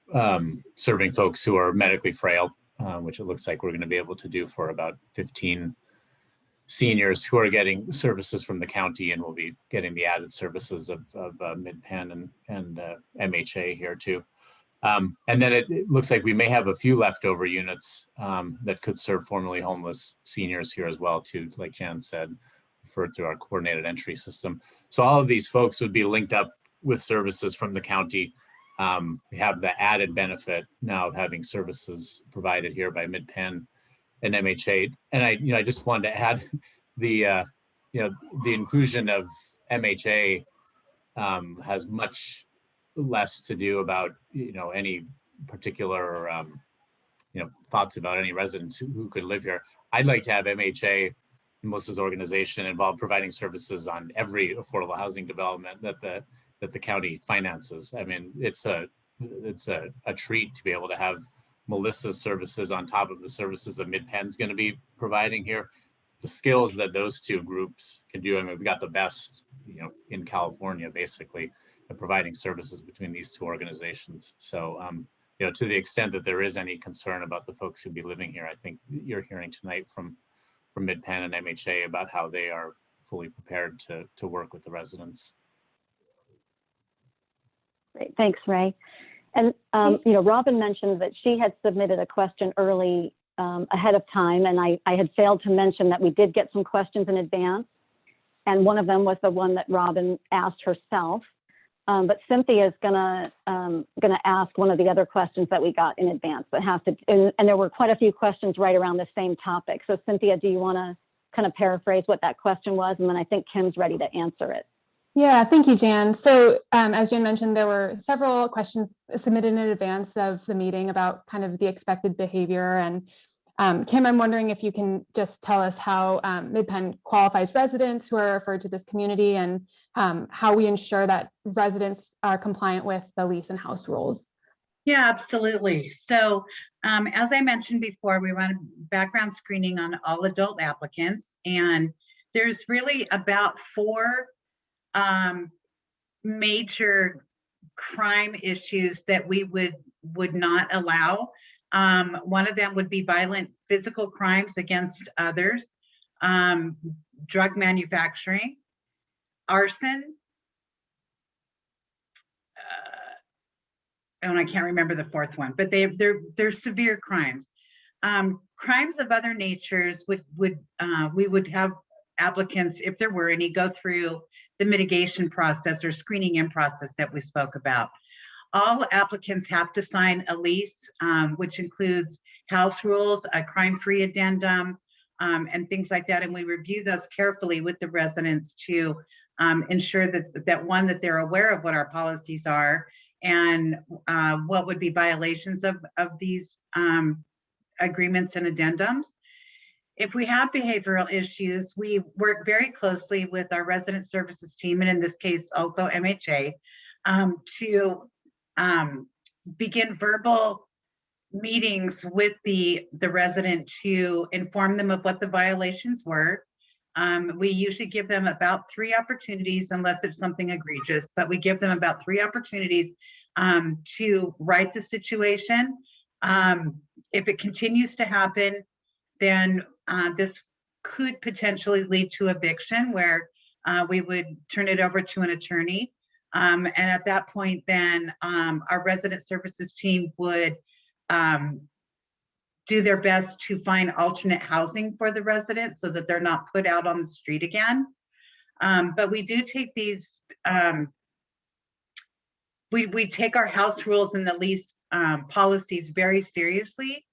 serving folks who are medically frail, which it looks like we're going to be able to do for about 15 seniors who are getting services from the county, and will be getting the added services of MidPen and MHA here too. And then it looks like we may have a few leftover units that could serve formerly homeless seniors here as well too, like Jan said, referred through our coordinated entry system. So all of these folks would be linked up with services from the county. We have the added benefit now of having services provided here by MidPen and MHA. And I just wanted to add the inclusion of MHA has much less to do about any particular thoughts about any residents who could live here. I'd like to have MHA, Melissa's organization, involved providing services on every affordable housing development that the county finances. I mean, it's a treat to be able to have Melissa's services on top of the services that MidPen's going to be providing here. The skills that those two groups can do, I mean, we've got the best, in California, basically, at providing services between these two organizations. So, to the extent that there is any concern about the folks who'd be living here, I think you're hearing tonight from MidPen and MHA about how they are fully prepared to work with the residents. Great, thanks, Ray. And, Robin mentioned that she had submitted a question early ahead of time, and I had failed to mention that we did get some questions in advance. And one of them was the one that Robin asked herself. But Cynthia is gonna ask one of the other questions that we got in advance that have to, and there were quite a few questions right around the same topic. So Cynthia, do you wanna kind of paraphrase what that question was? And then I think Kim's ready to answer it. Yeah, thank you, Jan. So as Jan mentioned, there were several questions submitted in advance of the meeting about kind of the expected behavior. And Kim, I'm wondering if you can just tell us how MidPen qualifies residents who are referred to this community, and how we ensure that residents are compliant with the lease and house rules. Yeah, absolutely. So as I mentioned before, we run background screening on all adult applicants, and there's really about 4 major crime issues that we would not allow. One of them would be violent physical crimes against others, drug manufacturing, arson, and I can't remember the 4th one, but they're severe crimes. Crimes of other natures we would have applicants, if there were any, go through the mitigation process or screening in process that we spoke about. All applicants have to sign a lease, which includes house rules, a crime-free addendum, and things like that. And we review those carefully with the residents to ensure that they're aware of what our policies are and what would be violations of these agreements and addendums. If we have behavioral issues, we work very closely with our resident services team, and in this case also MHA, to begin verbal meetings with the resident to inform them of what the violations were. We usually give them about 3 opportunities, unless it's something egregious, but we give them about 3 opportunities to right the situation. If it continues to happen, then this could potentially lead to eviction, where we would turn it over to an attorney. And at that point, then our resident services team would do their best to find alternate housing for the residents so that they're not put out on the street again. But we do take these, we take our house rules and the lease policies very seriously.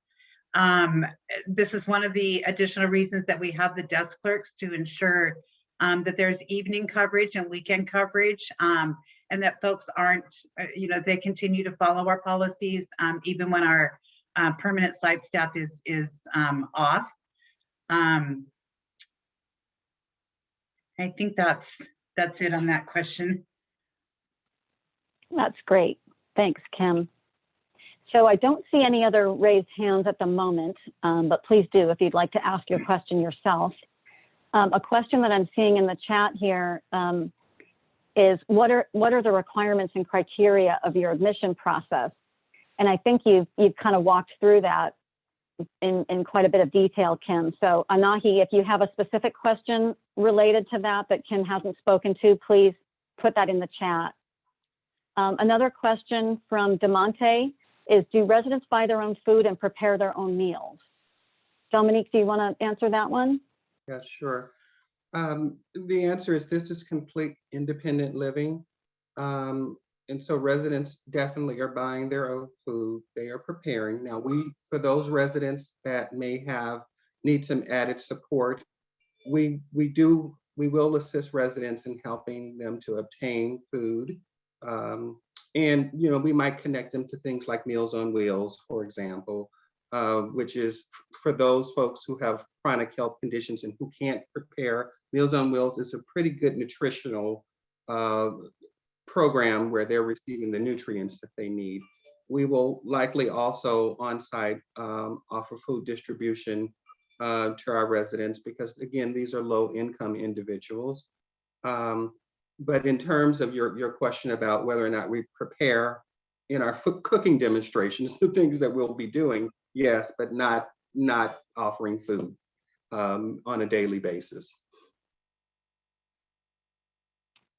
This is one of the additional reasons that we have the desk clerks, to ensure that there's evening coverage and weekend coverage, and that folks aren't, they continue to follow our policies even when our permanent site staff is off. I think that's it on that question. That's great. Thanks, Kim. So I don't see any other raised hands at the moment, but please do if you'd like to ask your question yourself. A question that I'm seeing in the chat here is what are the requirements and criteria of your admission process? And I think you've kind of walked through that in quite a bit of detail, Kim. So Anahi, if you have a specific question related to that Kim hasn't spoken to, please put that in the chat. Another question from DeMonte is, do residents buy their own food and prepare their own meals? Dominique, do you want to answer that one? Yeah, sure. The answer is this is complete independent living. And so residents definitely are buying their own food. They are preparing. Now for those residents that may need some added support, we will assist residents in helping them to obtain food. And we might connect them to things like Meals on Wheels, for example. which is for those folks who have chronic health conditions and who can't prepare. Meals on Wheels is a pretty good nutritional program where they're receiving the nutrients that they need. We will likely also on-site offer food distribution to our residents because, again, these are low-income individuals. But in terms of your question about whether or not we prepare in our cooking demonstrations, the things that we'll be doing, yes, but not offering food on a daily basis.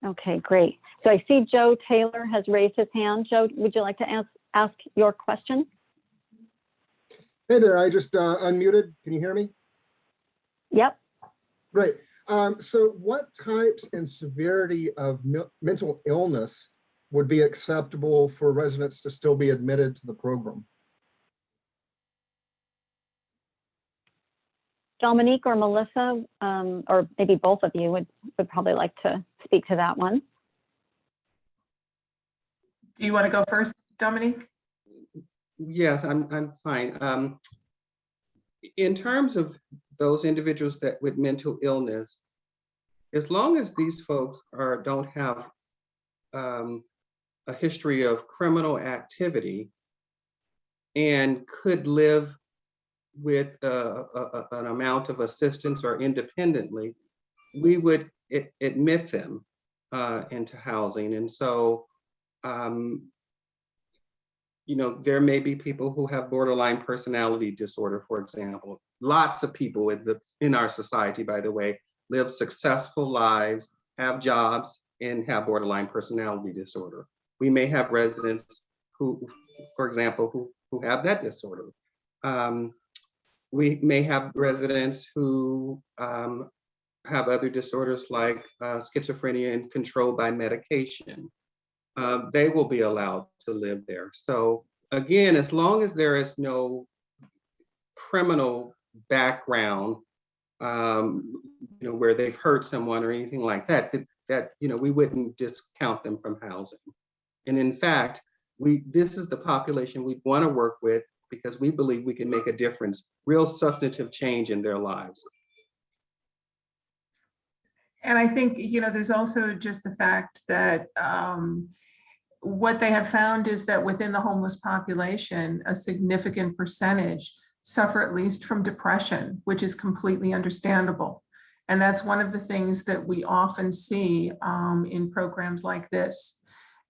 Okay, great. So I see Joe Taylor has raised his hand. Joe, would you like to ask your question? Hey there, I just unmuted. Can you hear me? Yep. Great. So what types and severity of mental illness would be acceptable for residents to still be admitted to the program? Dominique or Melissa, or maybe both of you would probably like to speak to that one. Do you want to go first, Dominique? Yes, I'm fine. In terms of those individuals that with mental illness, as long as these folks don't have a history of criminal activity and could live with an amount of assistance or independently, we would admit them into housing. And so, there may be people who have borderline personality disorder, for example. Lots of people in our society, by the way, live successful lives, have jobs, and have borderline personality disorder. We may have residents who, for example, who have that disorder. We may have residents who have other disorders like schizophrenia and controlled by medication. They will be allowed to live there. So again, as long as there is no criminal background, where they've hurt someone or anything like that, we wouldn't discount them from housing. And in fact, this is the population we want to work with because we believe we can make a difference, real substantive change in their lives. And I think, there's also just the fact that what they have found is that within the homeless population, a significant percentage suffer at least from depression, which is completely understandable. And that's one of the things that we often see in programs like this.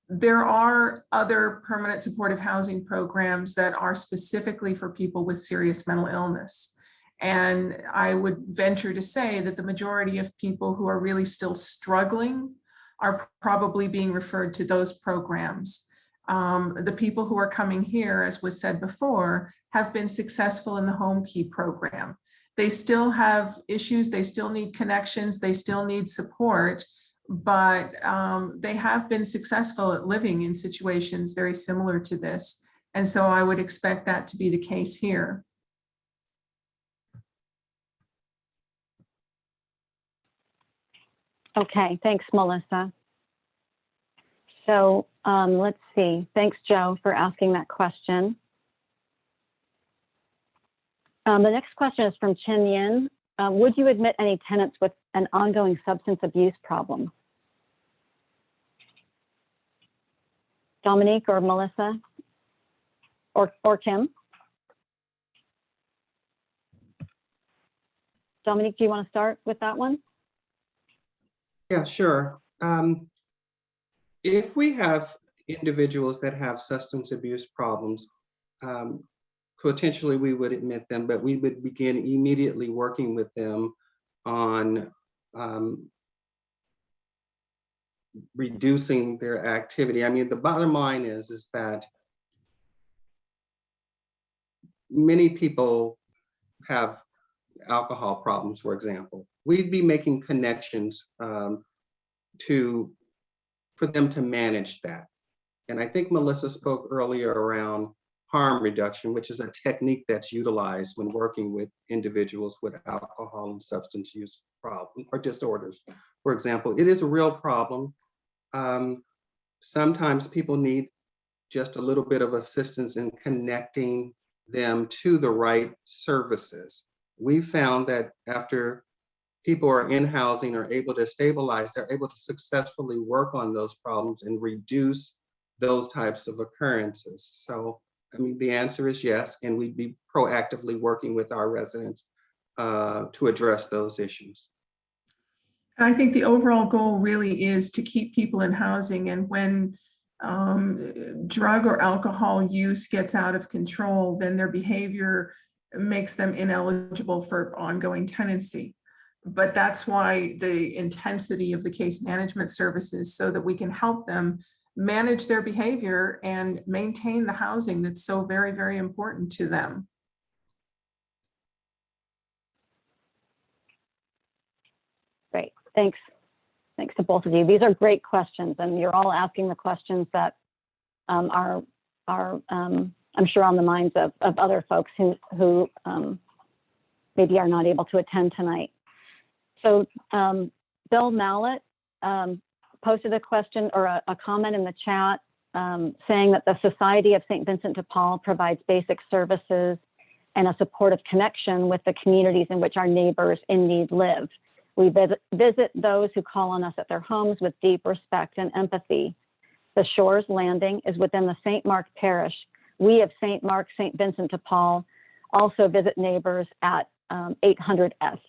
There are other permanent supportive housing programs that are specifically for people with serious mental illness. And I would venture to say that the majority of people who are really still struggling are probably being referred to those programs. The people who are coming here, as was said before, have been successful in the Homekey program. They still have issues, they still need connections, they still need support, but they have been successful at living in situations very similar to this. And so I would expect that to be the case here. Okay, thanks, Melissa. So let's see. Thanks, Joe, for asking that question. The next question is from Chin Yin. Would you admit any tenants with an ongoing substance abuse problem? Dominique or Melissa or Kim? Dominique, do you want to start with that one? Yeah, sure. If we have individuals that have substance abuse problems, potentially we would admit them, but we would begin immediately working with them on reducing their activity. I mean, the bottom line is that many people have alcohol problems, for example. We'd be making connections for them to manage that. And I think Melissa spoke earlier around harm reduction, which is a technique that's utilized when working with individuals with alcohol and substance use problems or disorders. For example, it is a real problem. Sometimes people need just a little bit of assistance in connecting them to the right services. We found that after people are in housing, are able to stabilize, they're able to successfully work on those problems and reduce those types of occurrences. So, I mean, the answer is yes, and we'd be proactively working with our residents to address those issues. And I think the overall goal really is to keep people in housing. And when drug or alcohol use gets out of control, then their behavior makes them ineligible for ongoing tenancy. But that's why the intensity of the case management services, so that we can help them manage their behavior and maintain the housing that's so very, very important to them. Great, thanks. Thanks to both of you. These are great questions, and you're all asking the questions that are I'm sure on the minds of other folks who maybe are not able to attend tonight. So Bill Mallett posted a question or a comment in the chat saying that the Society of St. Vincent de Paul provides basic services and a supportive connection with the communities in which our neighbors in need live. We visit those who call on us at their homes with deep respect and empathy. The Shores Landing is within the St. Mark Parish. We of St. Mark, St. Vincent de Paul also visit neighbors at 800S.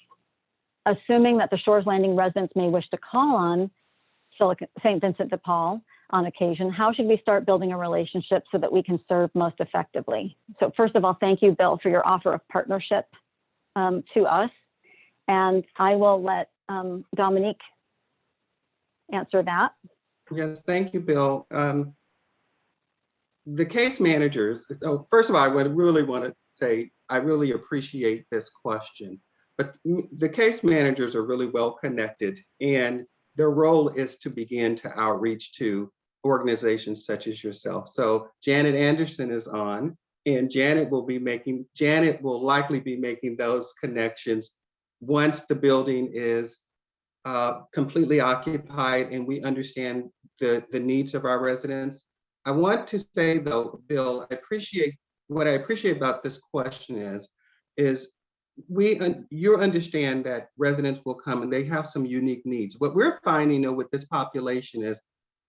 Assuming that the Shores Landing residents may wish to call on St. Vincent de Paul on occasion, how should we start building a relationship so that we can serve most effectively? So first of all, thank you, Bill, for your offer of partnership to us. And I will let Dominique answer that. Yes, thank you, Bill. The case managers, so first of all, I would really want to say, I really appreciate this question, but the case managers are really well connected, and their role is to begin to outreach to organizations such as yourself. So Janet Anderson is on, and Janet will likely be making those connections once the building is completely occupied and we understand the needs of our residents. I want to say though, Bill, what I appreciate about this question is you understand that residents will come and they have some unique needs. What we're finding with this population is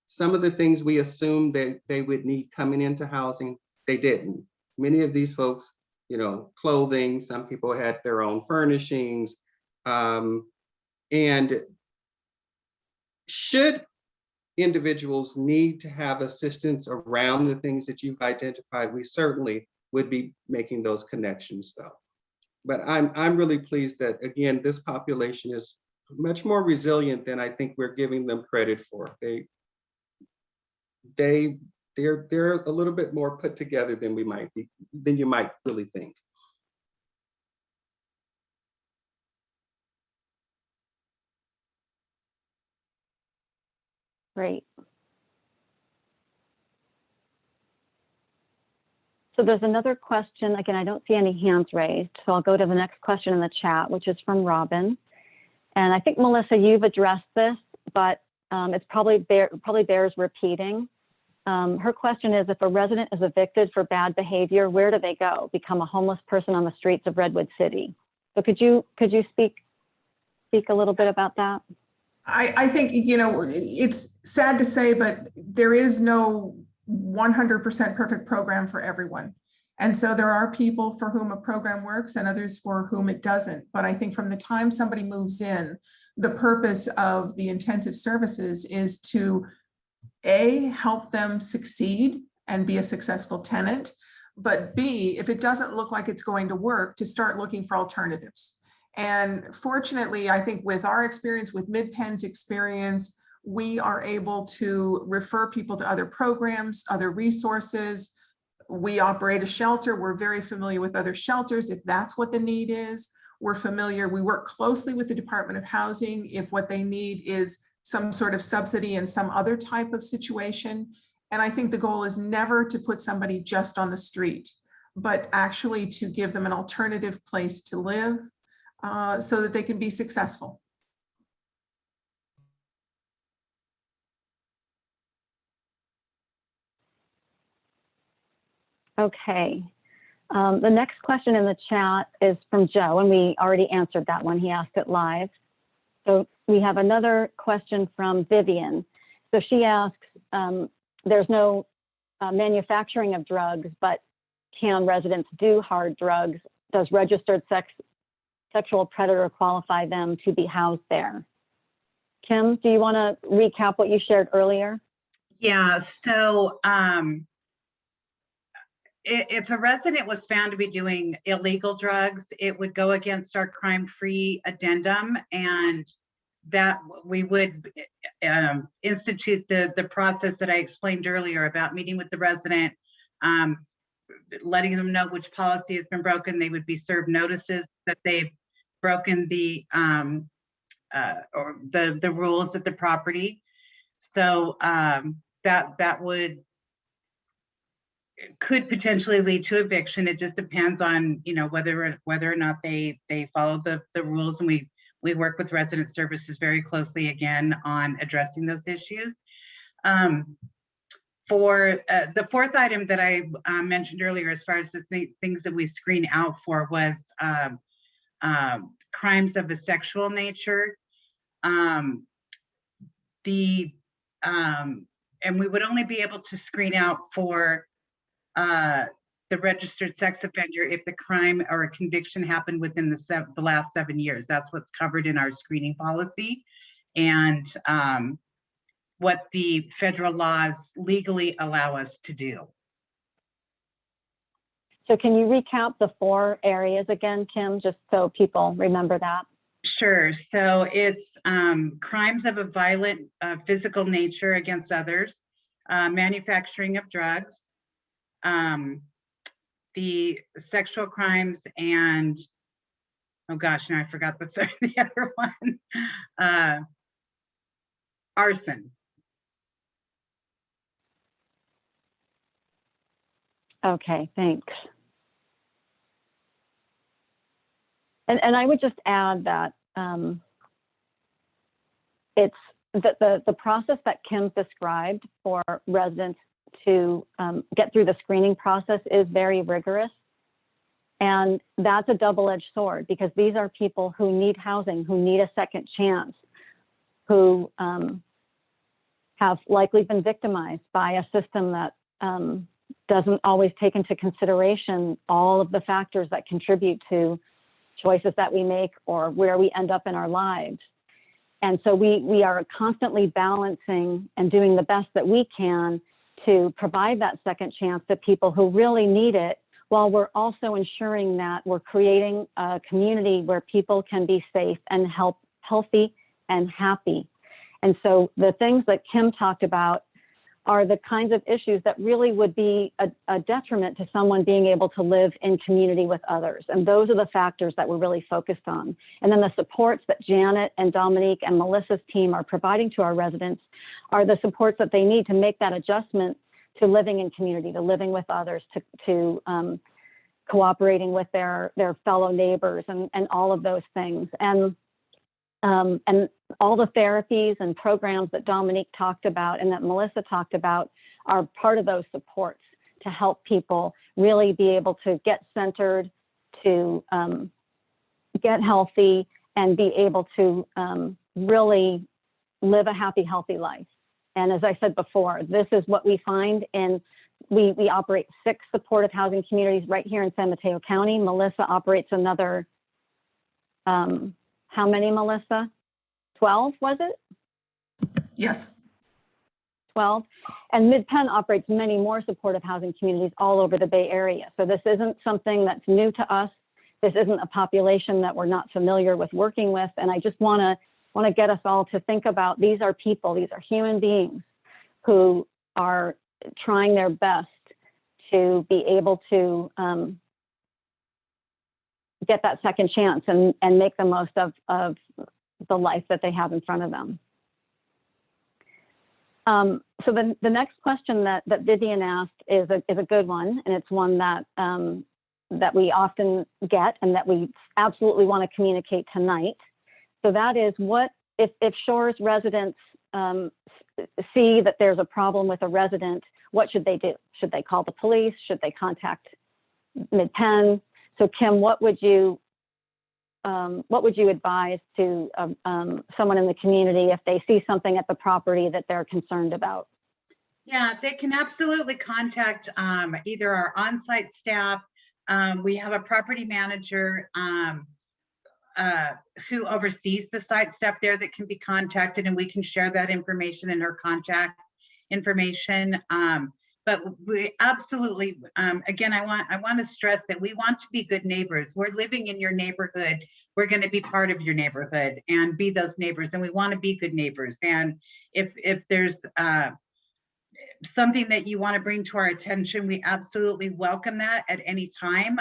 some of the things we assumed that they would need coming into housing, they didn't. Many of these folks, clothing, some people had their own furnishings, and should individuals need to have assistance around the things that you've identified, we certainly would be making those connections though. But I'm really pleased that, again, this population is much more resilient than I think we're giving them credit for. They're a little bit more put together than you might really think. Great. So there's another question. Again, I don't see any hands raised, so I'll go to the next question in the chat, which is from Robin. And I think, Melissa, you've addressed this, but it's probably bears repeating. Her question is, if a resident is evicted for bad behavior, where do they go? Become a homeless person on the streets of Redwood City? So could you speak a little bit about that? I think, it's sad to say, but there is no 100% perfect program for everyone. And so there are people for whom a program works and others for whom it doesn't. But I think from the time somebody moves in, the purpose of the intensive services is to A, help them succeed and be a successful tenant, but B, if it doesn't look like it's going to work, to start looking for alternatives. And fortunately, I think with our experience, with MidPen's experience, we are able to refer people to other programs, other resources. We operate a shelter. We're very familiar with other shelters if that's what the need is. We're familiar, we work closely with the Department of Housing if what they need is some sort of subsidy in some other type of situation. And I think the goal is never to put somebody just on the street, but actually to give them an alternative place to live so that they can be successful. Okay. The next question in the chat is from Joe, and we already answered that one. He asked it live. So we have another question from Vivian. So she asks, there's no manufacturing of drugs, but can residents do hard drugs? Does registered sexual predator qualify them to be housed there? Kim, do you want to recap what you shared earlier? Yeah, so if a resident was found to be doing illegal drugs, it would go against our crime-free addendum, and that we would institute the process that I explained earlier about meeting with the resident, letting them know which policy has been broken. They would be served notices that they've broken the rules of the property. So that could potentially lead to eviction. It just depends on, you know, whether or not they follow the rules, and we work with resident services very closely again on addressing those issues. For the fourth item that I mentioned earlier, as far as the things that we screen out for, was crimes of a sexual nature. And we would only be able to screen out for the registered sex offender if the crime or a conviction happened within the last 7 years. That's what's covered in our screening policy, and what the federal laws legally allow us to do. So can you recap the 4 areas again, Kim, just so people remember that? Sure. So it's crimes of a violent physical nature against others, manufacturing of drugs, the sexual crimes, and oh gosh, now I forgot the other one, arson. Okay, thanks. And I would just add that it's the process that Kim described for residents to get through the screening process is very rigorous. And that's a double-edged sword, because these are people who need housing, who need a second chance, who have likely been victimized by a system that doesn't always take into consideration all of the factors that contribute to choices that we make or where we end up in our lives. And so we are constantly balancing and doing the best that we can to provide that second chance to people who really need it, while we're also ensuring that we're creating a community where people can be safe and healthy and happy. And so the things that Kim talked about are the kinds of issues that really would be a detriment to someone being able to live in community with others. And those are the factors that we're really focused on. And then the supports that Janet and Dominique and Melissa's team are providing to our residents are the supports that they need to make that adjustment to living in community, to living with others, to cooperating with their fellow neighbors, and all of those things. And all the therapies and programs that Dominique talked about and that Melissa talked about are part of those supports to help people really be able to get centered, to get healthy, and be able to really live a happy, healthy life. And as I said before, this is what we find we operate 6 supportive housing communities right here in San Mateo County. Melissa operates another, how many, Melissa? 12, was it? Yes. 12. And MidPen operates many more supportive housing communities all over the Bay Area. So this isn't something that's new to us. This isn't a population that we're not familiar with working with. And I just want to get us all to think about, these are people, these are human beings who are trying their best to be able to get that second chance and make the most of the life that they have in front of them. So the next question that Vivian asked is a good one, and it's one that that we often get and that we absolutely want to communicate tonight. So that is, what if Shores residents see that there's a problem with a resident, what should they do? Should they call the police? Should they contact MidPen. So Kim, what would you advise to someone in the community if they see something at the property that they're concerned about? Yeah, they can absolutely contact either our on-site staff. We have a property manager who oversees the site staff there that can be contacted, and we can share that information and her contact information. But we absolutely, again, I want to stress that we want to be good neighbors. We're living in your neighborhood. We're going to be part of your neighborhood and be those neighbors, and we want to be good neighbors. And if there's something that you want to bring to our attention, we absolutely welcome that at any time.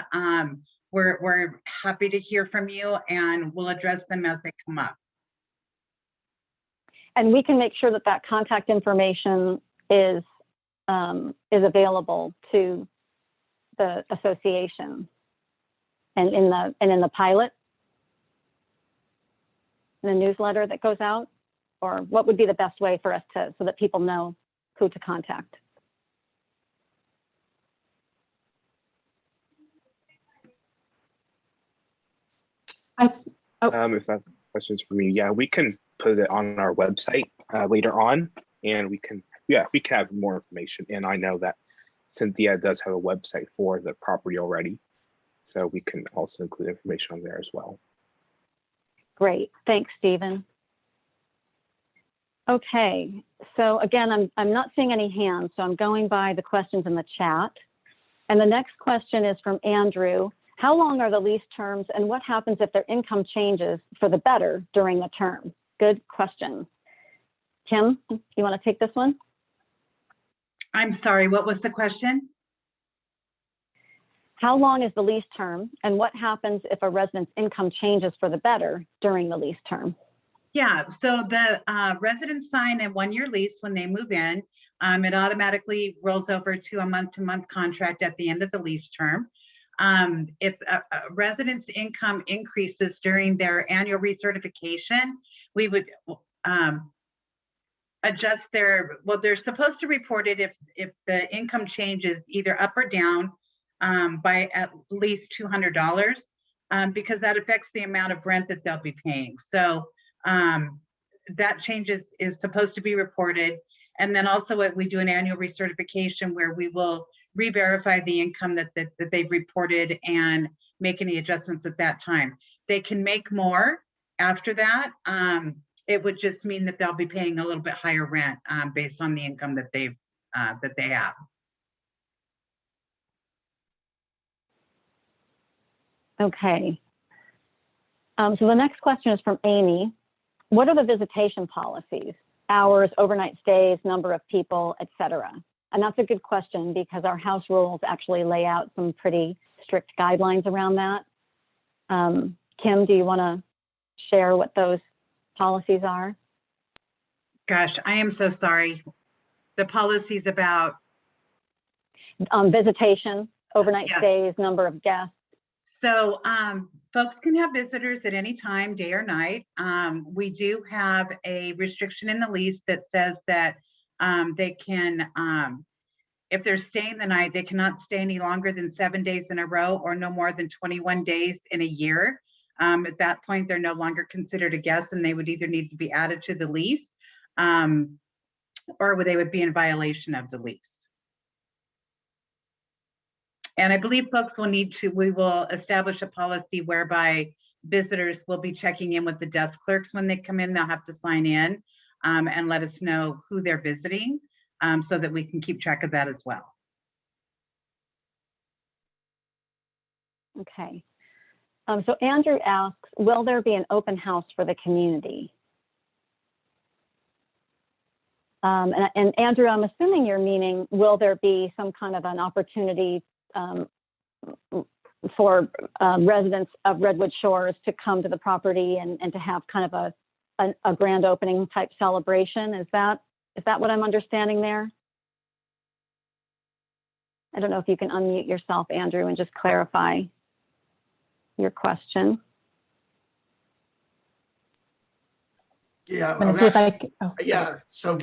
We're happy to hear from you, and we'll address them as they come up. And we can make sure that that contact information is available to the association and in the pilot, in the newsletter that goes out, or what would be the best way for us to, so that people know who to contact? If that question's for me, yeah, we can put it on our website later on, and we can have more information. And I know that Cynthia does have a website for the property already, so we can also include information on there as well. Great, thanks, Stephen. Okay, so again, I'm not seeing any hands, so I'm going by the questions in the chat. And the next question is from Andrew. How long are the lease terms, and what happens if their income changes for the better during the term? Good question. Kim, you want to take this one? I'm sorry, what was the question? How long is the lease term, and what happens if a resident's income changes for the better during the lease term? Yeah, so the residents sign a one-year lease when they move in. It automatically rolls over to a month-to-month contract at the end of the lease term. If a resident's income increases during their annual recertification, we would adjust they're supposed to report it if the income changes either up or down by at least $200, because that affects the amount of rent that they'll be paying. So that change is supposed to be reported. And then also we do an annual recertification where we will re-verify the income that they've reported and make any adjustments at that time. They can make more after that. It would just mean that they'll be paying a little bit higher rent based on the income that they have. Okay. So the next question is from Amy. What are the visitation policies? Hours, overnight stays, number of people, etc. And that's a good question because our house rules actually lay out some pretty strict guidelines around that. Kim, do you want to share what those policies are? Gosh, I am so sorry. The policies about visitation, overnight yes. stays, number of guests. So folks can have visitors at any time, day or night. We do have a restriction in the lease that says that they can, if they're staying the night, they cannot stay any longer than 7 days in a row or no more than 21 days in a year. At that point, they're no longer considered a guest and they would either need to be added to the lease or they would be in violation of the lease. And I believe folks will we will establish a policy whereby visitors will be checking in with the desk clerks when they come in. They'll have to sign in and let us know who they're visiting so that we can keep track of that as well. Okay. So Andrew asks, will there be an open house for the community? And Andrew, I'm assuming you're meaning, will there be some kind of an opportunity for residents of Redwood Shores to come to the property and to have kind of a grand opening type celebration? Is that what I'm understanding there? I don't know if you can unmute yourself, Andrew, and just clarify your question. Yeah, Yeah, so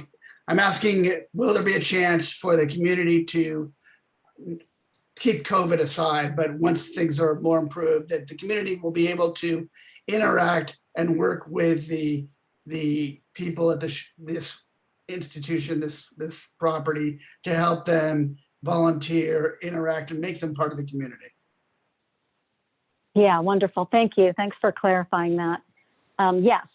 I'm asking, will there be a chance for the community to keep COVID aside, but once things are more improved, that the community will be able to interact and work with the people at this institution, this property, to help them volunteer, interact, and make them part of the community. Yeah, wonderful. Thank you. Thanks for clarifying that. Yes,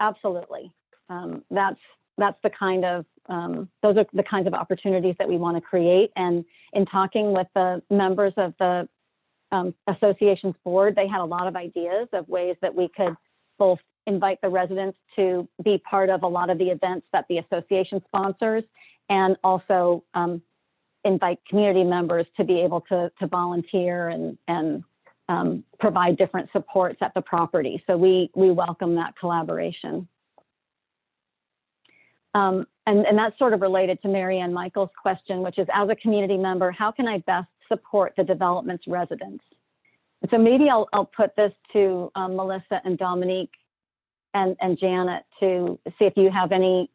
absolutely. That's the kind of those are the kinds of opportunities that we want to create. And in talking with the members of the association's board, they had a lot of ideas of ways that we could both invite the residents to be part of a lot of the events that the association sponsors, and also invite community members to be able to volunteer and provide different supports at the property. So we welcome that collaboration. And that's sort of related to Mary Ann Michael's question, which is, as a community member, how can I best support the development's residents? And so maybe I'll put this to Melissa and Dominique and Janet to see if you have any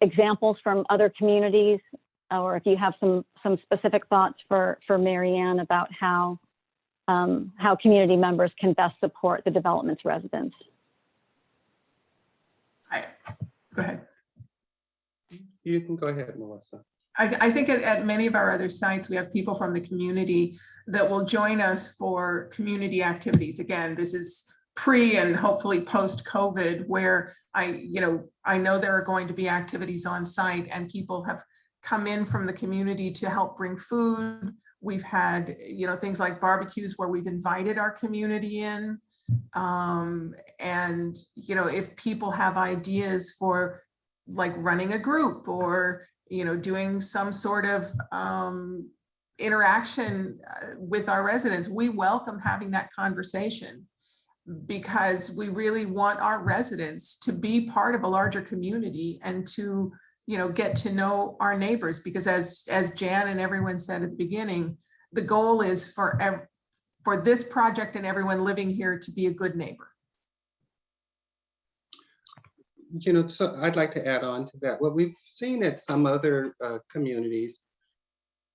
examples from other communities, or if you have some specific thoughts for Mary Ann about how community members can best support the development's residents. Go ahead. You can go ahead, Melissa. I think at many of our other sites, we have people from the community that will join us for community activities. Again, this is pre and hopefully post COVID, where I know there are going to be activities on site, and people have come in from the community to help bring food. We've had, things like barbecues where we've invited our community in. And, if people have ideas for like running a group or, doing some sort of interaction with our residents, we welcome having that conversation, because we really want our residents to be part of a larger community and to, get to know our neighbors. Because as Jan and everyone said at the beginning, the goal is for this project and everyone living here to be a good neighbor. So I'd like to add on to that. What we've seen at some other communities,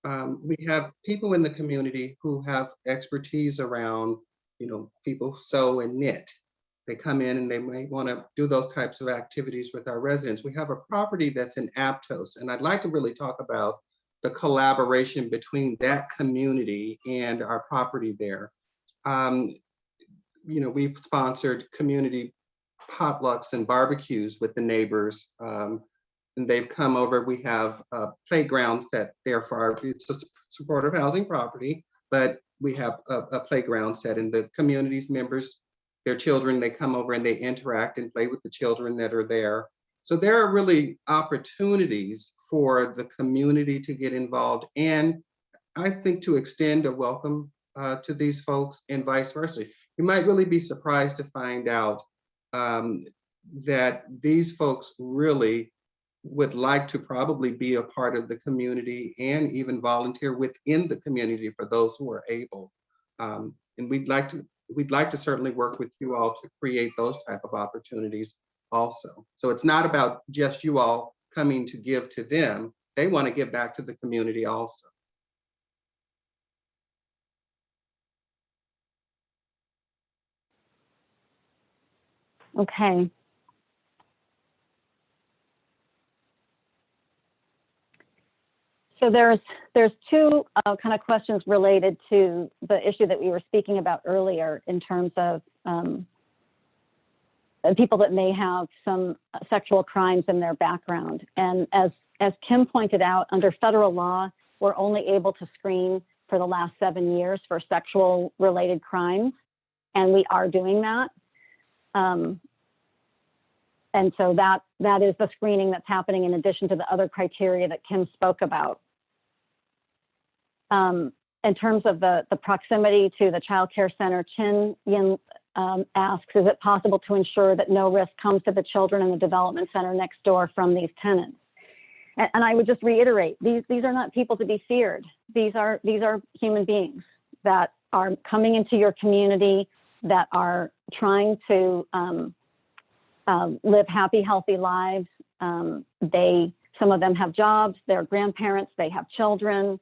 we have people in the community who have expertise around, people sew and knit. They come in and they may want to do those types of activities with our residents. We have a property that's in Aptos, and I'd like to really talk about the collaboration between that community and our property there. We've sponsored community potlucks and barbecues with the neighbors, and they've come over. We have playgrounds that there for it's a supportive housing property, but we have a playground set, and the community's members, their children, they come over and they interact and play with the children that are there. So there are really opportunities for the community to get involved, and I think to extend a welcome to these folks, and vice versa. You might really be surprised to find out that these folks really would like to probably be a part of the community and even volunteer within the community for those who are able. And we'd like to certainly work with you all to create those type of opportunities also. So it's not about just you all coming to give to them. They want to give back to the community also. Okay. So there's two kind of questions related to the issue that we were speaking about earlier, in terms of people that may have some sexual crimes in their background. And as Kim pointed out, under federal law, we're only able to screen for the last 7 years for sexual related crimes, and we are doing that. And so that is the screening that's happening in addition to the other criteria that Kim spoke about. In terms of the proximity to the child care center, Chin Yin asks, is it possible to ensure that no risk comes to the children in the development center next door from these tenants? And I would just reiterate, these are not people to be feared. These are human beings that are coming into your community, that are trying to live happy, healthy lives. Some of them have jobs, they're grandparents, they have children.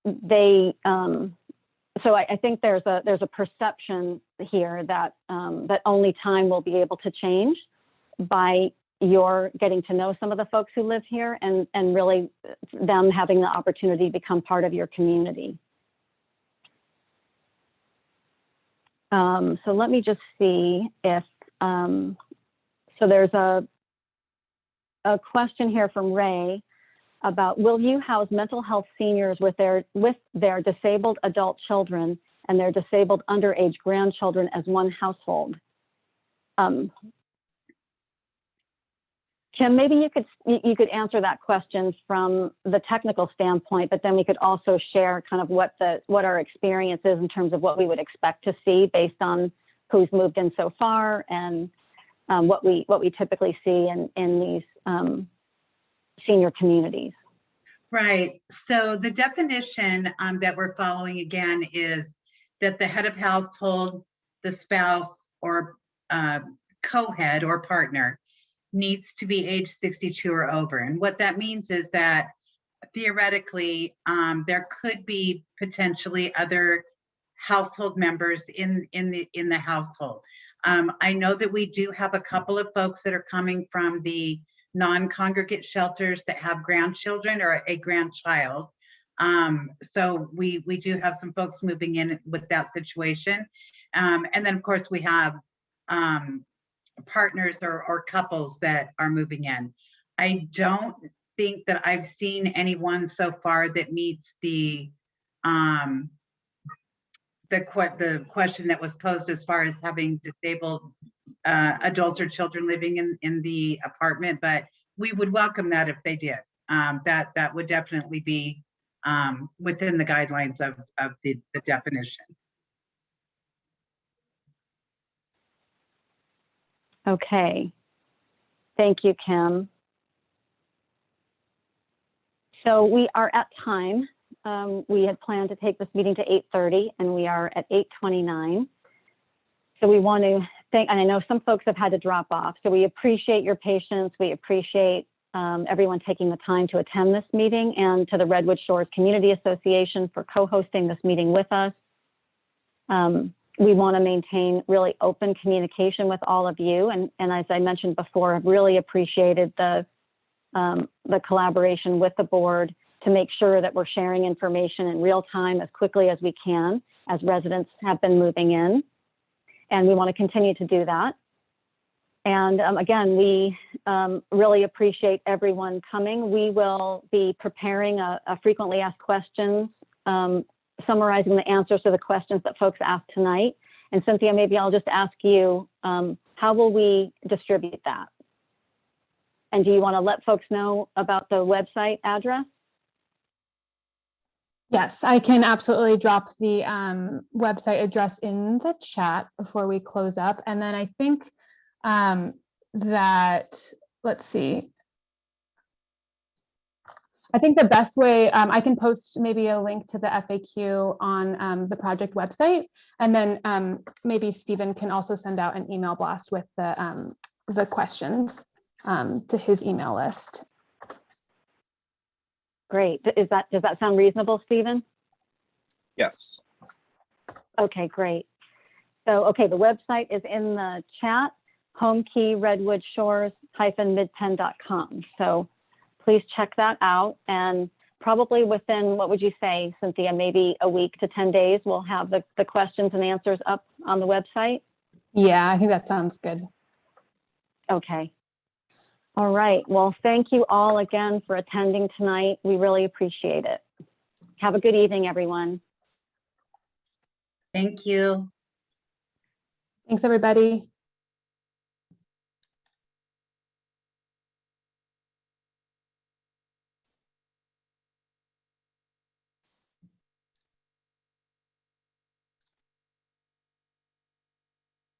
they, so I think there's a perception here that that only time will be able to change by your getting to know some of the folks who live here and really them having the opportunity to become part of your community. So let me just see if, so there's a question here from Ray about, will you house mental health seniors with their disabled adult children and their disabled underage grandchildren as one household? Kim, maybe you could answer that question from the technical standpoint, but then we could also share kind of what our experience is in terms of what we would expect to see based on who's moved in so far and what we typically see in these senior communities. Right. So the definition that we're following again is that the head of household, the spouse, or co-head or partner needs to be age 62 or over. And what that means is that theoretically, there could be potentially other household members in the household. I know that we do have a couple of folks that are coming from the non-congregate shelters that have grandchildren or a grandchild. So we do have some folks moving in with that situation. And then of course we have partners or couples that are moving in. I don't think that I've seen anyone so far that meets the question that was posed as far as having disabled adults or children living in the apartment, but we would welcome that if they did. That would definitely be within the guidelines of the definition. Okay, thank you, Kim. So we are at time. We had planned to take this meeting to 8:30 and we are at 8:29. So we want to thank, and I know some folks have had to drop off, so we appreciate your patience. We appreciate everyone taking the time to attend this meeting, and to the Redwood Shores Community Association for co-hosting this meeting with us. We want to maintain really open communication with all of you. And as I mentioned before, I've really appreciated the collaboration with the board to make sure that we're sharing information in real time as quickly as we can as residents have been moving in. And we want to continue to do that. And again, we really appreciate everyone coming. We will be preparing a frequently asked questions, summarizing the answers to the questions that folks asked tonight. And Cynthia, maybe I'll just ask you, how will we distribute that? And do you want to let folks know about the website address? Yes, I can absolutely drop the website address in the chat before we close up. And then I think that, let's see. I think the best way, I can post maybe a link to the FAQ on the project website, and then maybe Stephen can also send out an email blast with the questions to his email list. Great. Does that sound reasonable, Stephen? Yes. Okay, great. So, okay, the website is in the chat, Homekey Redwood Shores -midpen.com. So please check that out. And probably within, what would you say, Cynthia, maybe a week to 10 days, we'll have the questions and answers up on the website? Yeah, I think that sounds good. Okay. All right. Well, thank you all again for attending tonight. We really appreciate it. Have a good evening, everyone. Thank you. Thanks, everybody.